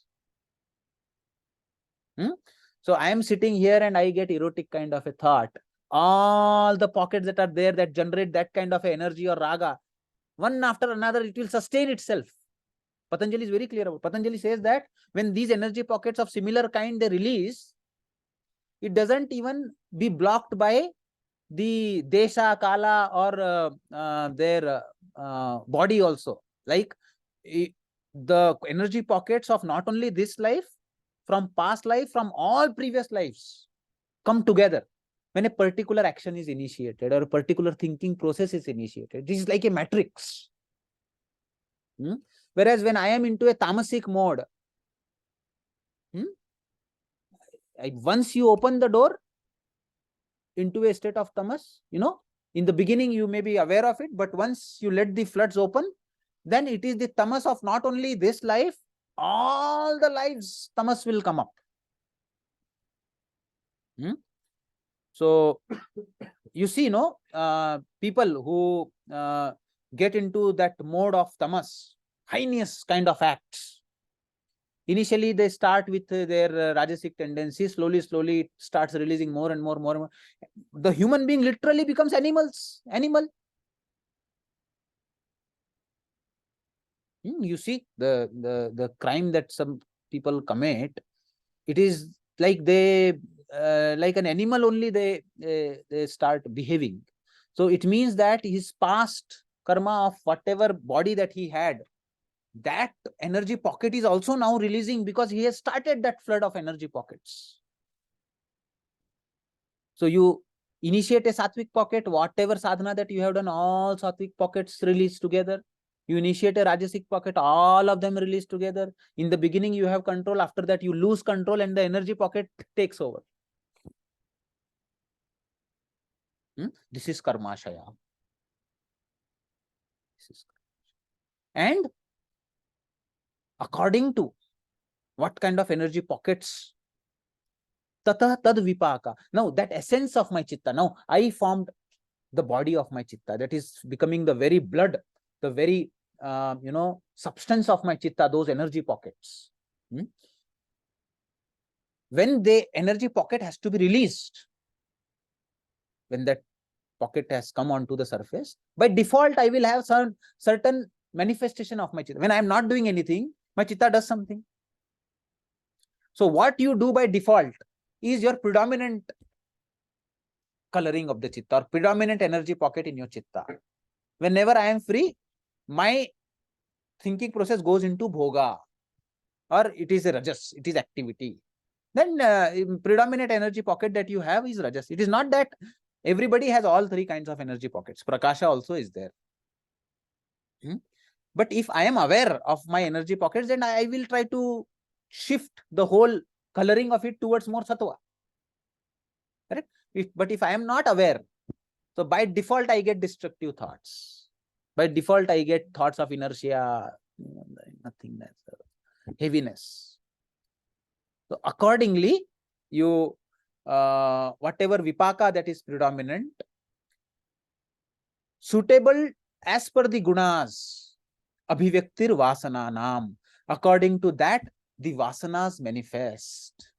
So I am sitting here and I get erotic kind of a thought. All the pockets that are there that generate that kind of energy or raga, one after another, it will sustain itself. Patanjali is very clear about. Patanjali says that when these energy pockets of similar kind they release, it doesn't even be blocked by the desha, kala, or their body also. Like the energy pockets of not only this life, from past life, from all previous lives come together when a particular action is initiated or a particular thinking process is initiated. This is like a matrix. Whereas when I am into a tamasic mode, once you open the door into a state of tamas, in the beginning you may be aware of it, but once you let the floods open, then it is the tamas of not only this life, all the lives tamas will come up. So you see, people who get into that mode of tamas, heinous kind of acts. Initially, they start with their rajasic tendencies. Slowly, it starts releasing more and more. The human being literally becomes animal. You see the crime that some people commit. It is like they like an animal only. They start behaving. So it means that his past karma of whatever body that he had, that energy pocket is also now releasing because he has started that flood of energy pockets. So you initiate a sattvic pocket, whatever sadhana that you have done, all sattvic pockets release together. You initiate a rajasic pocket, all of them release together. In the beginning, you have control. After that, you lose control and the energy pocket takes over. This is Karmashaya. And according to what kind of energy pockets, tata tad vipaka. Now, that essence of my chitta, now I formed the body of my chitta, that is becoming the very blood, the very substance of my chitta, those energy pockets. When the energy pocket has to be released, when that pocket has come onto the surface, by default I will have some certain manifestation of my chitta. When I am not doing anything, my chitta does something. So what you do by default is your predominant coloring of the chitta or predominant energy pocket in your chitta. Whenever I am free, my thinking process goes into bhoga, or it is a rajas, it is activity. Then predominant energy pocket that you have is rajas. It is not that everybody has all three kinds of energy pockets. Prakasha also is there. But if I am aware of my energy pockets, then I will try to shift the whole coloring of it towards more sattva. Correct? But if I am not aware, so by default I get destructive thoughts. By default I get thoughts of inertia, nothingness, heaviness. So accordingly, you whatever vipaka that is predominant, suitable as per the gunas, abhivyaktir vasana nam. According to that, the vasanas manifest.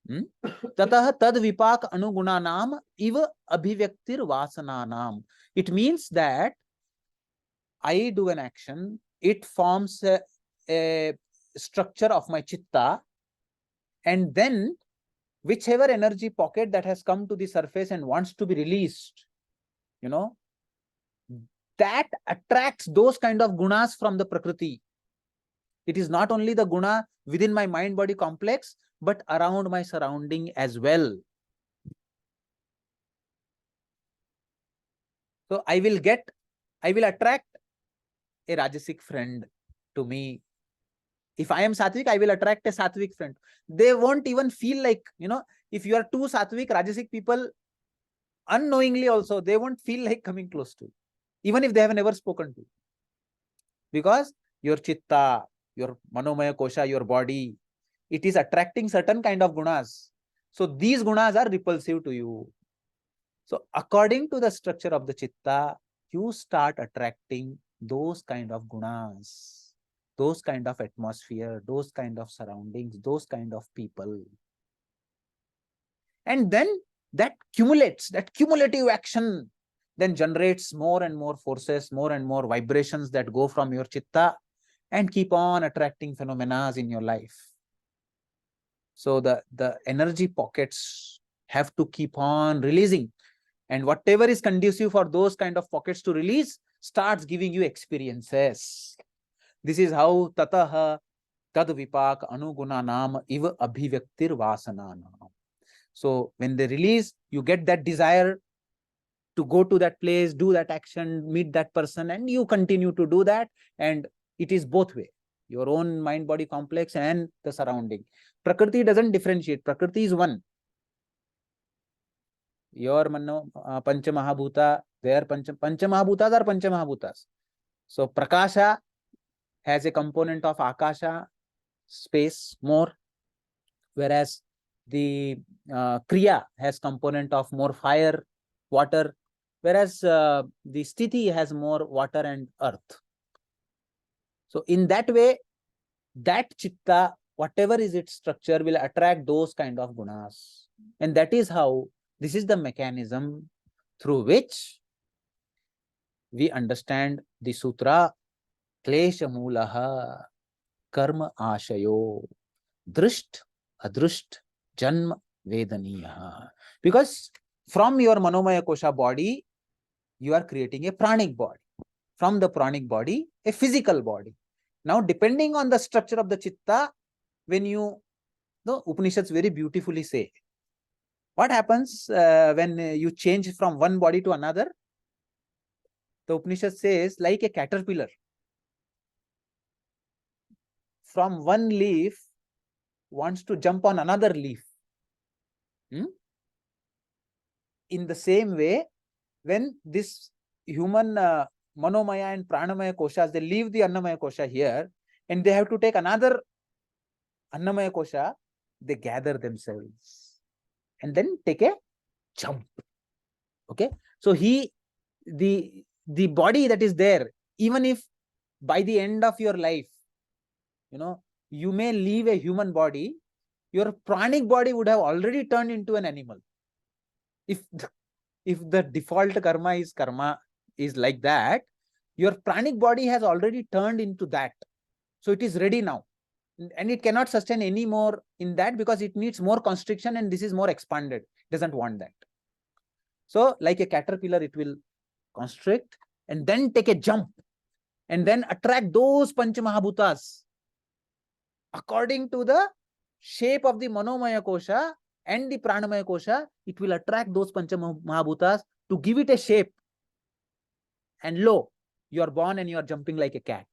Tatah tad vipak anuguna nam iva abhivyaktir vasana nam. It means that I do an action, it forms a structure of my chitta, and then whichever energy pocket that has come to the surface and wants to be released, that attracts those kind of gunas from the Prakriti. It is not only the guna within my mind-body complex, but around my surrounding as well. So I will attract a Rajasic friend to me. If I am Sattvic, I will attract a Sattvic friend. They won't even feel like, if you are two Sattvic, Rajasic people, unknowingly also, they won't feel like coming close to you, even if they have never spoken to you. Because your chitta, your manomaya kosha, your body, it is attracting certain kind of gunas. So these gunas are repulsive to you. So according to the structure of the chitta, you start attracting those kind of gunas, those kind of atmosphere, those kind of surroundings, those kind of people. And then that accumulates, that cumulative action then generates more and more forces, more and more vibrations that go from your chitta and keep on attracting phenomena in your life. So the energy pockets have to keep on releasing, and whatever is conducive for those kind of pockets to release starts giving you experiences. This is how tataha tad vipak anuguna nam iva abhivyaktir vasana nam. So when they release, you get that desire to go to that place, do that action, meet that person, and you continue to do that. And it is both way, your own mind-body complex and the surrounding. Prakriti doesn't differentiate. Prakriti is one. Your Pancha Mahabhuta, their Pancha Mahabhutas are Pancha Mahabhutas. So Prakasha has a component of Akasha, space, more, whereas the Kriya has component of more fire, water, whereas the Sthiti has more water and earth. So in that way, that chitta, whatever is its structure, will attract those kind of gunas. And that is how, this is the mechanism through which we understand the sutra, klesha mulaha karma ashayo drisht adrisht janma vedaniya. Because from your manomaya kosha body, you are creating a pranic body. From the pranic body, a physical body. Now, depending on the structure of the chitta, when the Upanishads very beautifully say, what happens when you change from one body to another? The Upanishad says, like a caterpillar, from one leaf wants to jump on another leaf. In the same way, when this human manomaya and pranamaya koshas, they leave the annamaya kosha here, and they have to take another annamaya kosha, they gather themselves and then take a jump. Okay, so the body that is there, even if by the end of your life, you may leave a human body, your pranic body would have already turned into an animal. If the default karma is like that, your pranic body has already turned into that. So it is ready now. And it cannot sustain any more in that, because it needs more constriction, and this is more expanded. It doesn't want that. So like a caterpillar, it will constrict and then take a jump and then attract those Pancha Mahabhutas according to the shape of the Manomaya Kosha and the Pranamaya Kosha. It will attract those Pancha Mahabhutas to give it a shape. And lo, you are born and you are jumping like a cat.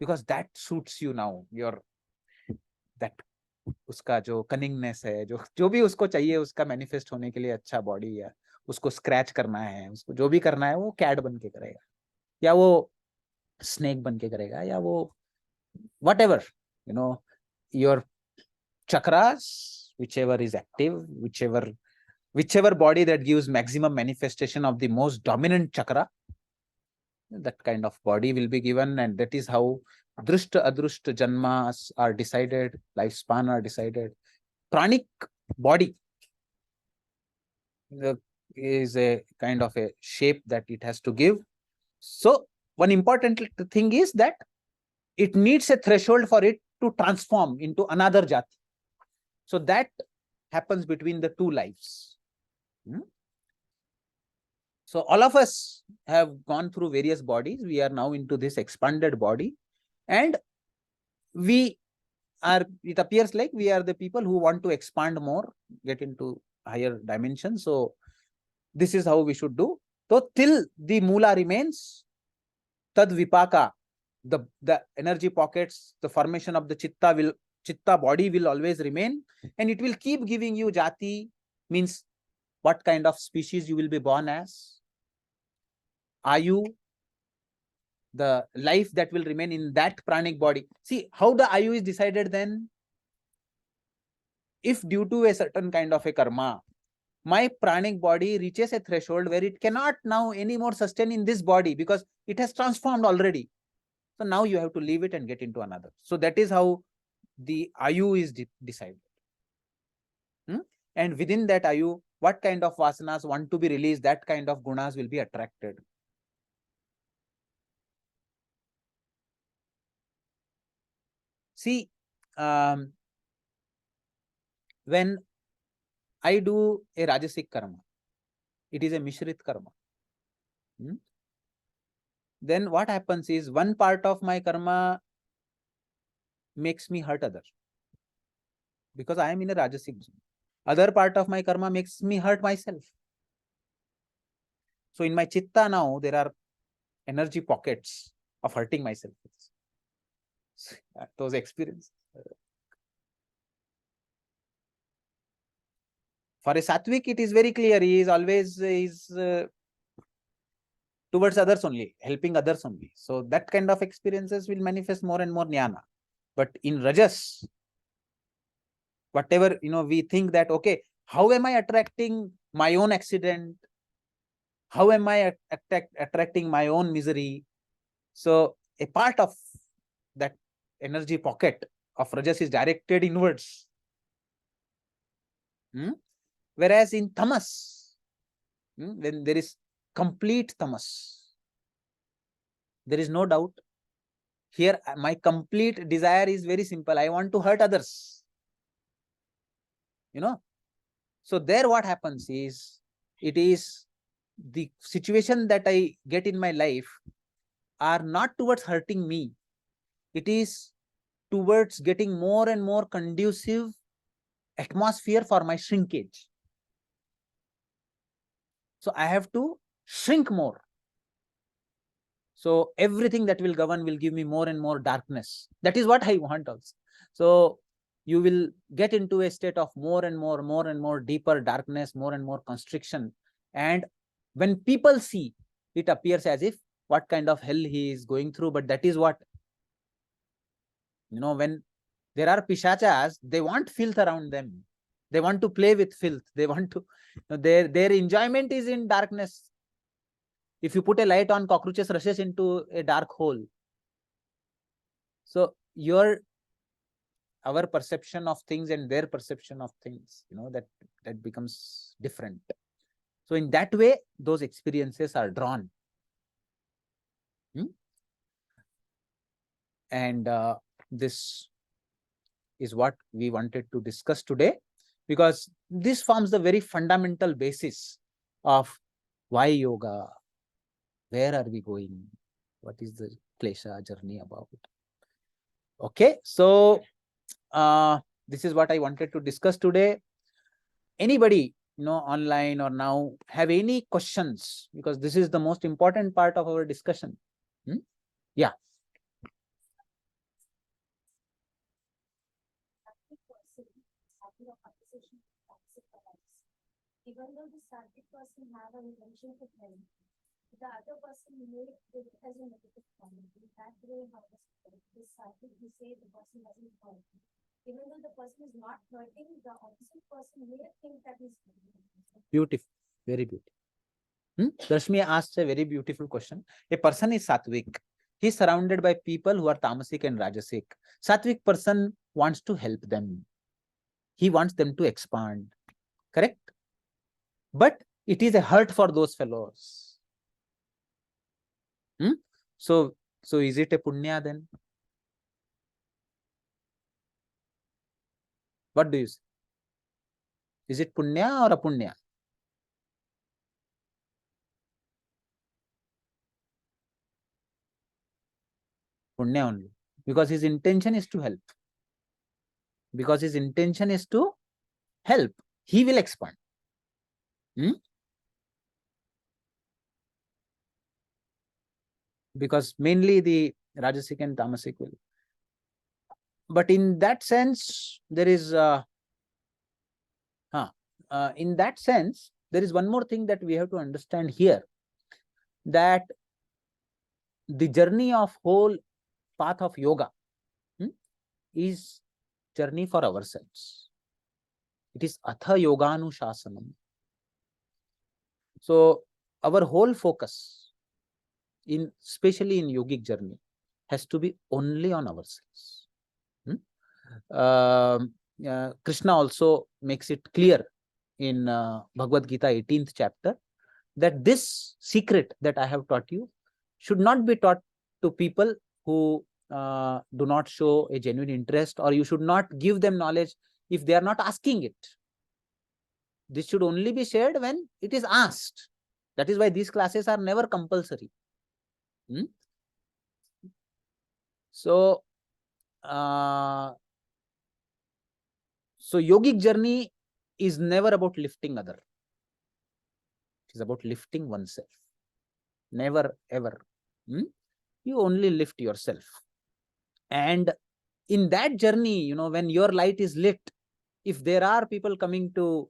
Because that suits you now. That उसका जो cunningness है, जो भी उसको चाहिए, उसका manifest होने के लिए अच्छा बॉडी है, उसको स्क्रैच करना है, उसको जो भी करना है, वो कैट बन के करेगा, या वो स्नेक बन के करेगा, या वो whatever, your chakras, whichever is active, whichever body that gives maximum manifestation of the most dominant chakra, that kind of body will be given. And that is how drishta adrishta janmas are decided, lifespan are decided. Pranic body is a kind of a shape that it has to give. So one important thing is that it needs a threshold for it to transform into another jati. So that happens between the two lives. So all of us have gone through various bodies. We are now into this expanded body, and we are, it appears like we are the people who want to expand more, get into higher dimensions. So this is how we should do. So till the mula remains, tad vipaka, the energy pockets, the formation of the chitta body will always remain, and it will keep giving you jati, means what kind of species you will be born as, ayu, the life that will remain in that pranic body. See how the ayu is decided then. If due to a certain kind of a karma, my pranic body reaches a threshold where it cannot now anymore sustain in this body because it has transformed already. So now you have to leave it and get into another. So that is how the ayu is decided. And within that ayu, what kind of vasanas want to be released, that kind of gunas will be attracted. See, when I do a rajasic karma, it is a mishrit karma. Then what happens is, one part of my karma makes me hurt others because I am in a rajasic zone. Other part of my karma makes me hurt myself. So in my chitta now, there are energy pockets of hurting myself. Those experiences. For a sattvic, it is very clear. He is always towards others only, helping others only. So that kind of experiences will manifest more and more jnana. But in rajas, whatever, we think that, okay, how am I attracting my own accident? How am I attracting my own misery? So a part of that energy pocket of rajas is directed inwards. Whereas in tamas, when there is complete tamas, there is no doubt. Here, my complete desire is very simple. I want to hurt others. So there what happens is, it is the situation that I get in my life are not towards hurting me. It is towards getting more and more conducive atmosphere for my shrinkage. So I have to shrink more. So everything that will govern will give me more and more darkness. That is what I want also. So you will get into a state of more and more deeper darkness, more and more constriction. And when people see, it appears as if what kind of hell he is going through. But that is what, when there are pishachas, they want filth around them. They want to play with filth. They want to, their enjoyment is in darkness. If you put a light on, cockroaches rushes into a dark hole. So our perception of things and their perception of things, that becomes different. So in that way, those experiences are drawn. And this is what we wanted to discuss today, because this forms the very fundamental basis of why yoga, where are we going, what is the klesha journey about. Okay, so this is what I wanted to discuss today. Anybody, online or now, have any questions? Because this is the most important part of our discussion. Yeah. Even though the sattvic person have an intention to help, the other person may take it as a negative comment. In that way, how this sattvic, we say the person doesn't hurt. Even though the person is not hurting, the opposite person may think that he's hurting. Beautiful, very beautiful. Rashmi asked a very beautiful question. A person is sattvic. He is surrounded by people who are tamasic and rajasic. Sattvic person wants to help them. He wants them to expand. Correct? But it is a hurt for those fellows. So is it a punya then? What do you say? Is it punya or apunya? Punya only. Because his intention is to help. Because his intention is to help. He will expand. Because mainly the Rajasic and Tamasic will. But in that sense, there is in that sense, there is one more thing that we have to understand here, that the journey of whole path of yoga is journey for ourselves. It is Atha Yoganuशासनम. So our whole focus, especially in yogic journey, has to be only on ourselves. Krishna also makes it clear in Bhagavad Gita 18th chapter that this secret that I have taught you should not be taught to people who do not show a genuine interest, or you should not give them knowledge if they are not asking it. This should only be shared when it is asked. That is why these classes are never compulsory. So yogic journey is never about lifting other. It is about lifting oneself. Never ever. You only lift yourself. And in that journey, when your light is lit, if there are people coming to,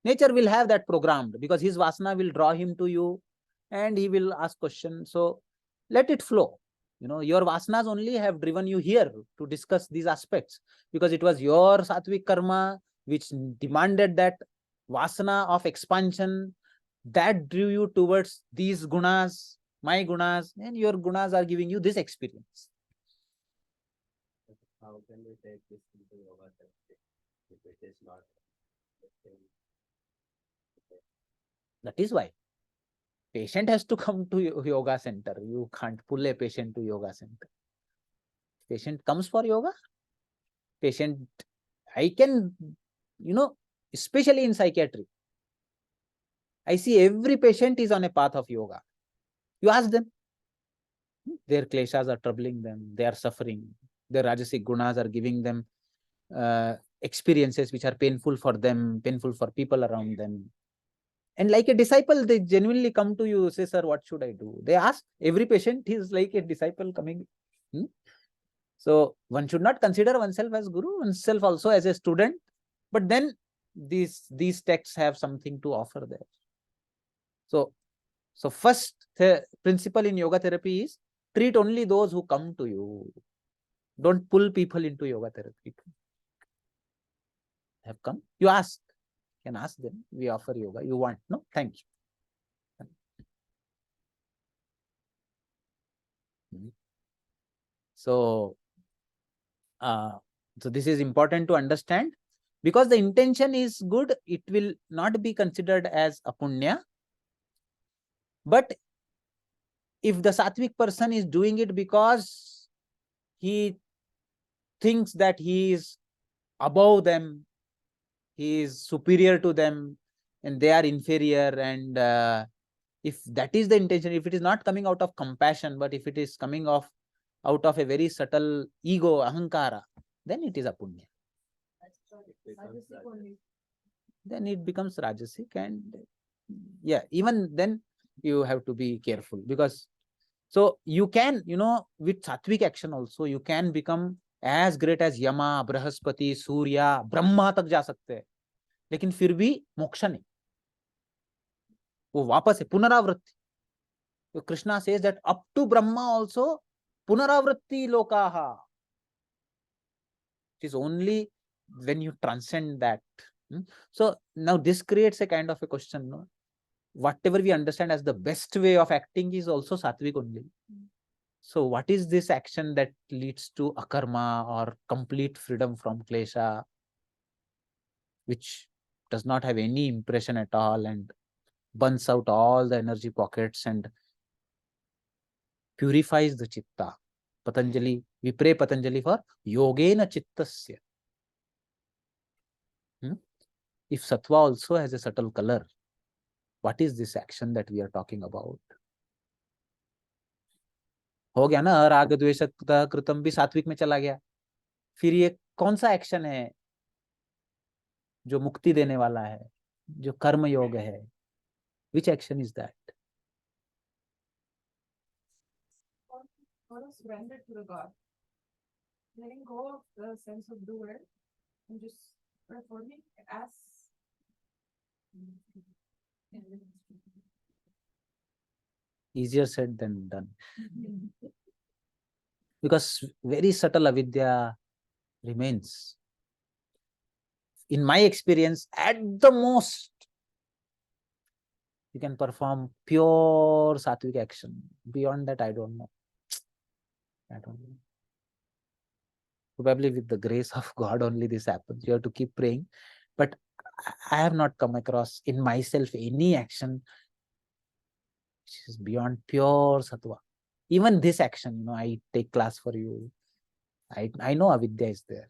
nature will have that programmed, because his vasana will draw him to you and he will ask questions. So let it flow. Your vasanas only have driven you here to discuss these aspects, because it was your sattvic karma which demanded that vasana of expansion, that drew you towards these gunas, my gunas, and your gunas are giving you this experience. How can we take this into yoga therapy if it is not? That is why patient has to come to yoga center. You can't pull a patient to yoga center. Patient comes for yoga. Patient, I can, especially in psychiatry, I see every patient is on a path of yoga. You ask them, their kleshas are troubling them, they are suffering, their rajasic gunas are giving them experiences which are painful for them, painful for people around them. And like a disciple, they genuinely come to you, say, sir, what should I do? They ask. Every patient is like a disciple coming. So one should not consider oneself as guru, oneself also as a student. But then these texts have something to offer there. So first principle in yoga therapy is treat only those who come to you. Don't pull people into yoga therapy. Have come, you ask. You can ask them. We offer yoga. You want? No, thank you. So this is important to understand, because the intention is good. It will not be considered as apunya. But if the sattvic person is doing it because he thinks that he is above them, he is superior to them, and they are inferior, and if that is the intention, if it is not coming out of compassion, but if it is coming out of a very subtle ego, ahankara, then it is apunya. Then it becomes rajasic, and yeah, even then you have to be careful, because so you can, with sattvic action also, you can become as great as Yama, Brahaspati, Surya, Brahma tak ja sakte hai, lekin fir bhi moksha nahi, wo wapas hai, punaravritti. So Krishna says that up to Brahma also punaravritti lokaha. It is only when you transcend that. So now this creates a kind of a question, no? Whatever we understand as the best way of acting is also sattvic only. So what is this action that leads to akarma or complete freedom from klesha, which does not have any impression at all and burns out all the energy pockets and purifies the chitta? Patanjali, we pray Patanjali for yogena chittasya. If sattva also has a subtle color, what is this action that we are talking about? हो गया ना, राग द्वेष कृतम भी सात्विक में चला गया। फिर ये कौन सा एक्शन है जो मुक्ति देने वाला है, जो कर्म योग है? विच action is that? Or surrender to the God. Letting go of the sense of doer and just performing as Easier said than done, because very subtle avidya remains. In my experience, at the most you can perform pure sattvic action. Beyond that, I don't know. Probably with the grace of God only this happens. You have to keep praying. But I have not come across in myself any action which is beyond pure sattva. Even this action, I take class for you. I know avidya is there.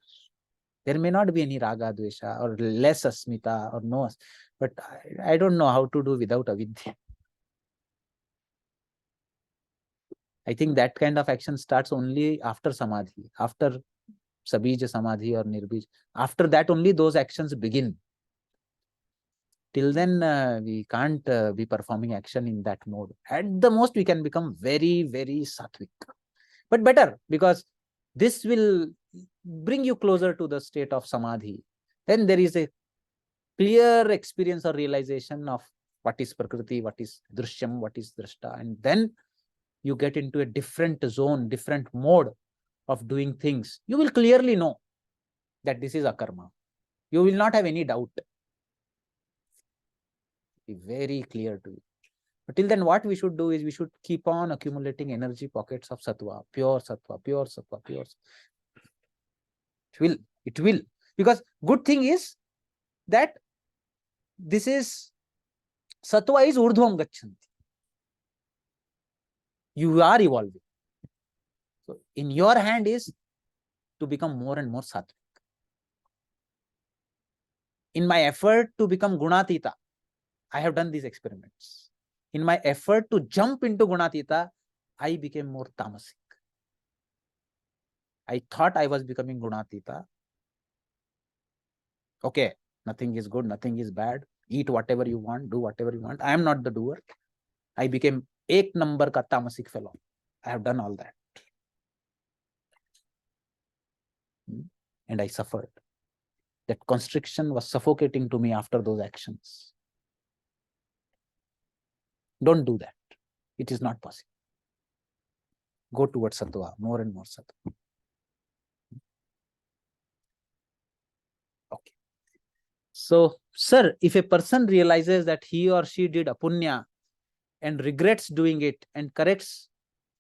There may not be any raga, dvesha, or less asmita, or no, but I don't know how to do without avidya. I think that kind of action starts only after samadhi, after sabija samadhi or nirbij. After that only those actions begin. Till then, we can't be performing action in that mode. At the most, we can become very, very sattvic. But better, because this will bring you closer to the state of samadhi. Then there is a clear experience or realization of what is prakriti, what is drishyam, what is drashta. And then you get into a different zone, different mode of doing things. You will clearly know that this is akarma. You will not have any doubt. Be very clear to you. But till then, what we should do is we should keep on accumulating energy pockets of sattva, pure sattva, pure sattva, pure sattva. It will. Because good thing is that this is, sattva is urdhvam gachanti. You are evolving. So in your hand is to become more and more sattvic. In my effort to become gunatita, I have done these experiments. In my effort to jump into gunatita, I became more tamasic. I thought I was becoming gunatita. Okay, nothing is good, nothing is bad. Eat whatever you want, do whatever you want. I am not the doer. I became ek number ka tamasic fellow. I have done all that. And I suffered. That constriction was suffocating to me after those actions. Don't do that. It is not possible. Go towards sattva, more and more sattva. Okay. So, sir, if a person realizes that he or she did apunya and regrets doing it and corrects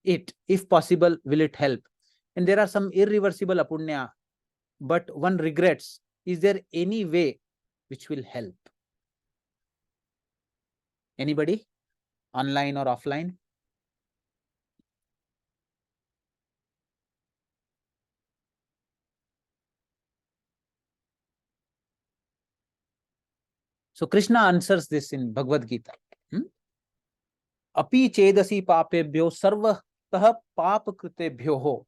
it, if possible, will it help? And there are some irreversible apunya, but one regrets. Is there any way which will help? Anybody? Online or offline? So Krishna answers this in Bhagavad Gita. Api chedasi papebhyo sarvatah pap krutebhyo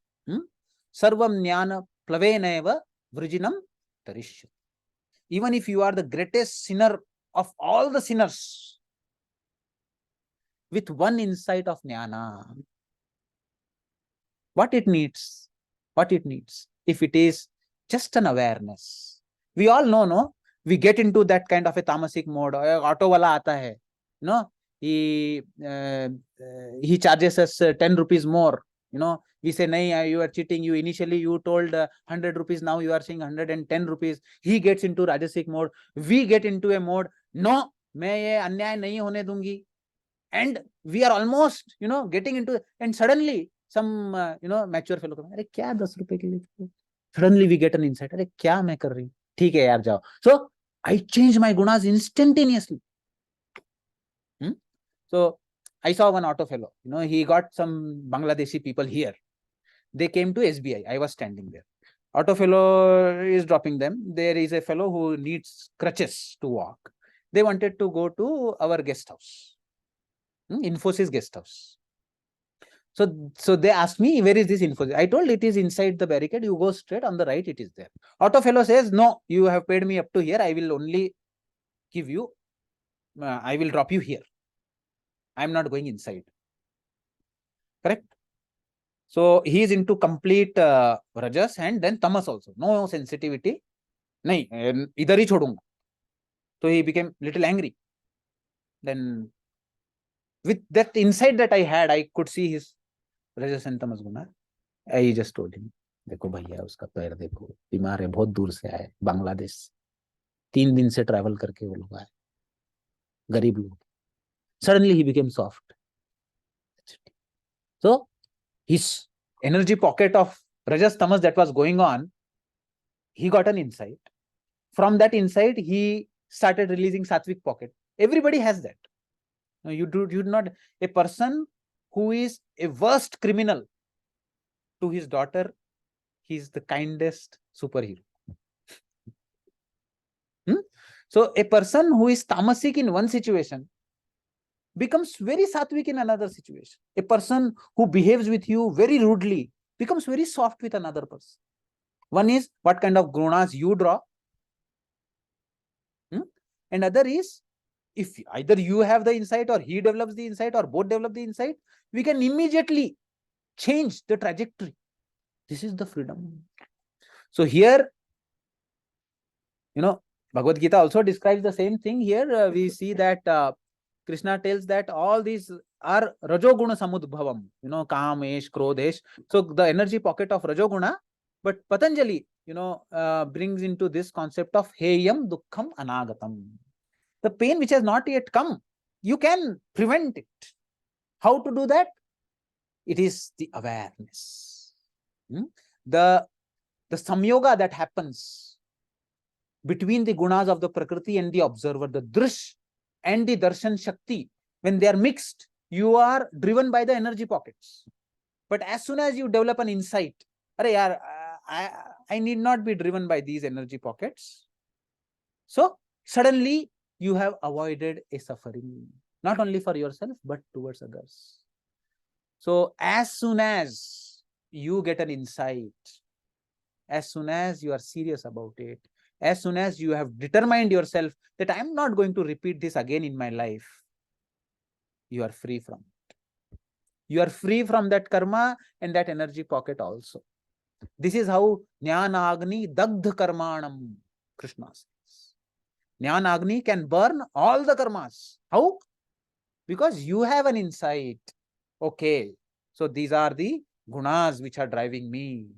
sarvam jnana plaveneva vrijinam tarishyati. Even if you are the greatest sinner of all the sinners, with one insight of jnana, what it needs, if it is just an awareness. We all know, no? We get into that kind of a tamasic mode. Auto wala aata hai, he charges us 10 rupees more. We say, nahi, you are cheating. Initially you told 100 rupees, now you are saying 110 rupees. He gets into rajasic mode. We get into a mode, no, मैं ये अन्याय नहीं होने दूंगी. And we are almost, getting into, and suddenly some, mature fellow come, अरे क्या 10 रुपए के लिए? Suddenly we get an insight, अरे क्या मैं कर रही हूँ? ठीक है यार, जाओ. So I change my gunas instantaneously. So I saw one auto fellow, he got some Bangladeshi people here. They came to SBI. I was standing there. Auto fellow is dropping them. There is a fellow who needs crutches to walk. They wanted to go to our guest house, Infosys guest house. So they asked me, where is this info? I told it is inside the barricade. You go straight on the right, it is there. Auto fellow says, no, you have paid me up to here. I will only give you, I will drop you here. I am not going inside. Correct? So he is into complete rajas and then tamas also. No sensitivity. Nahi, idhar hi chodunga. So he became little angry. Then with that insight that I had, I could see his rajas and tamas guna. I just told him, देखो भैया उसका पैर देखो, बीमार है, बहुत दूर से आए, बांग्लादेश, 3 दिन से ट्रैवल करके वो लोग आए, गरीब लोग. Suddenly he became soft. So his energy pocket of rajas tamas that was going on, he got an insight. From that insight, he started releasing sattvic pocket. Everybody has that. You do not, a person who is a worst criminal, to his daughter, he is the kindest superhero. So a person who is tamasic in one situation becomes very sattvic in another situation. A person who behaves with you very rudely becomes very soft with another person. One is what kind of gunas you draw, and other is, if either you have the insight or he develops the insight or both develop the insight, we can immediately change the trajectory. This is the freedom. So here, Bhagavad Gita also describes the same thing. Here we see that Krishna tells that all these are Rajoguna Samudbhavam, Kamesh, Krodhesh. So the energy pocket of Rajoguna, but Patanjali, brings into this concept of Heyam Dukkham Anagatam. The pain which has not yet come, you can prevent it. How to do that? It is the awareness. The samyoga that happens between the gunas of the Prakriti and the observer, the Drish and the Darshan Shakti, when they are mixed, you are driven by the energy pockets. But as soon as you develop an insight, I need not be driven by these energy pockets. So suddenly you have avoided a suffering, not only for yourself, but towards others. So as soon as you get an insight, as soon as you are serious about it, as soon as you have determined yourself that I am not going to repeat this again in my life, you are free from it. You are free from that karma and that energy pocket also. This is how Jnana Agni Dagdha Karmanam, Krishna says. Jnana Agni can burn all the karmas. How? Because you have an insight. Okay, so these are the gunas which are driving me.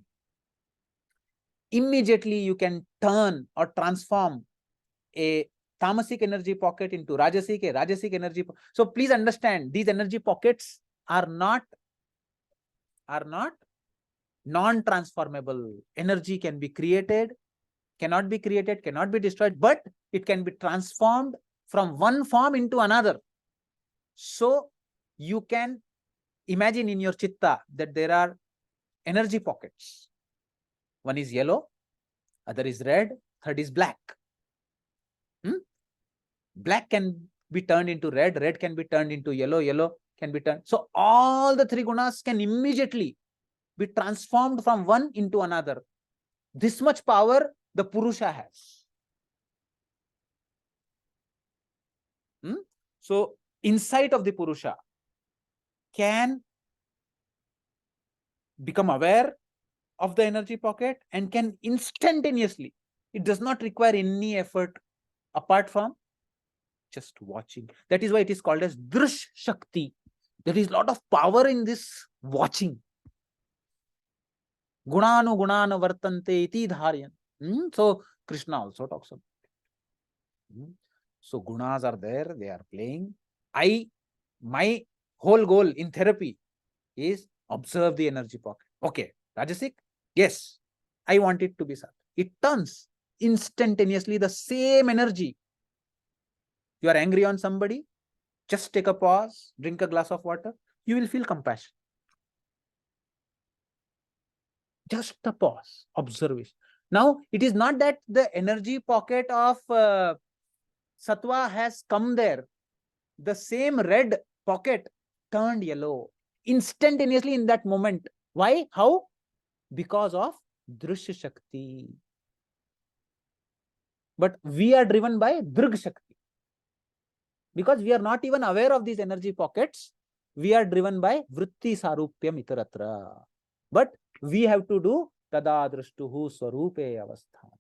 Immediately you can turn or transform a tamasic energy pocket into rajasic, a rajasic energy. So please understand, these energy pockets are not non-transformable. Energy can be created, cannot be created, cannot be destroyed, but it can be transformed from one form into another. So you can imagine in your chitta that there are energy pockets. One is yellow, other is red, third is black. Black can be turned into red, red can be turned into yellow, yellow can be turned. So all the 3 gunas can immediately be transformed from one into another. This much power the Purusha has. So insight of the Purusha can become aware of the energy pocket and can instantaneously, it does not require any effort apart from just watching. That is why it is called as Drish Shakti. There is a lot of power in this watching. Gunanu gunana vartante iti dharyan. So Krishna also talks about it. So gunas are there, they are playing. My whole goal in therapy is observe the energy pocket. Okay, Rajasic, yes, I want it to be sattvic. It turns instantaneously the same energy. You are angry on somebody, just take a pause, drink a glass of water, you will feel compassion. Just a pause, observation. Now, it is not that the energy pocket of Sattva has come there. The same red pocket turned yellow. instantaneously in that moment. Why? How? Because of Drishya Shakti. But we are driven by Drug Shakti. Because we are not even aware of these energy pockets, we are driven by Vritti Sarupyam Itaratra. But we have to do Tada Drishtuhu Swarupe Avasthan.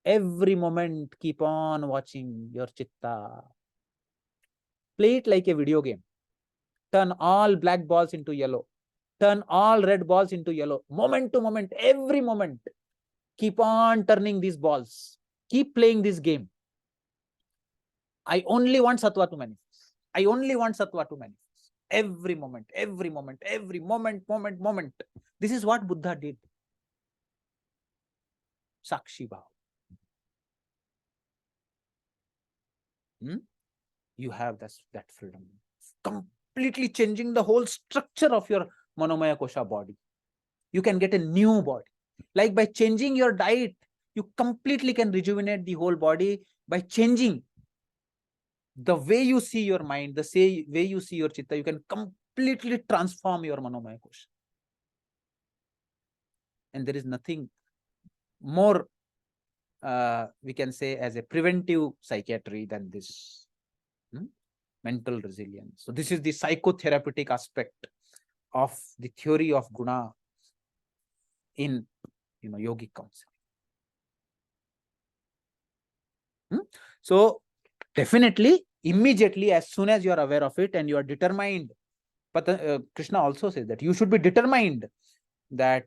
Every moment, keep on watching your chitta. Play it like a video game. Turn all black balls into yellow. Turn all red balls into yellow. Moment to moment, every moment. Keep on turning these balls. Keep playing this game. I only want sattva to manifest. I only want sattva to manifest. Every moment, every moment, every moment. This is what Buddha did. Sakshi Bhav. You have that freedom. Completely changing the whole structure of your Manomaya Kosha body. You can get a new body. Like by changing your diet, you completely can rejuvenate the whole body by changing the way you see your mind, the way you see your chitta. You can completely transform your Manomaya Kosha. And there is nothing more, we can say, as a preventive psychiatry than this. Mental resilience. So this is the psychotherapeutic aspect of the theory of guna in yogic counseling. So definitely, immediately, as soon as you are aware of it and you are determined, but Krishna also says that you should be determined that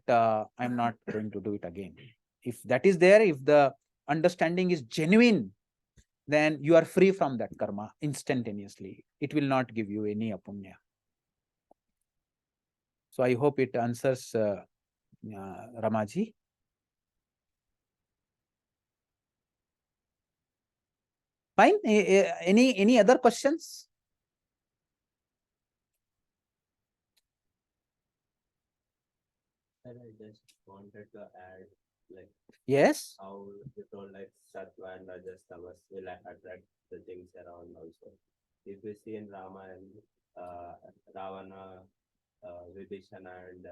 I'm not going to do it again. If that is there, if the understanding is genuine, then you are free from that karma instantaneously. It will not give you any apunya. So I hope it answers Ramaji. Fine. Any other questions? I just wanted to add, like, Yes. how you told like sattva and rajas tamas will attract the things around also. If we see in Ramayana, Ravana, Vibhishana and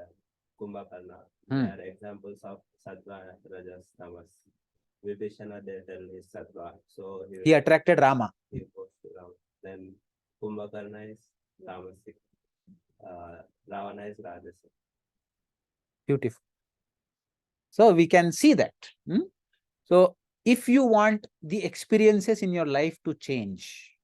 Kumbhakarna, they are examples of sattva, rajas, tamas. Vibhishana, they tell is sattva, so He attracted Rama. He goes to Rama. Then Kumbhakarna is tamasic, Ravana is rajasic. Beautiful. So we can see that. So if you want the experiences in your life to change,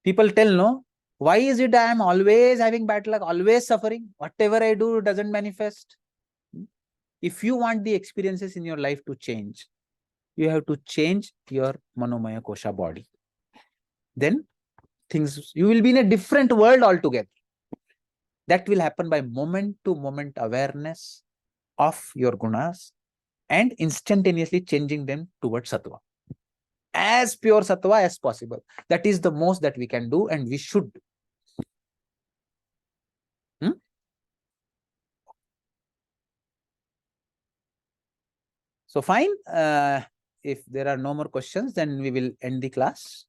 people tell, no, why is it I am always having bad luck, always suffering? Whatever I do doesn't manifest. If you want the experiences in your life to change, you have to change your Manomaya Kosha body. Then you will be in a different world altogether. That will happen by moment to moment awareness of your gunas and instantaneously changing them towards sattva. As pure sattva as possible. That is the most that we can do and we should. So fine. If there are no more questions, then we will end the class.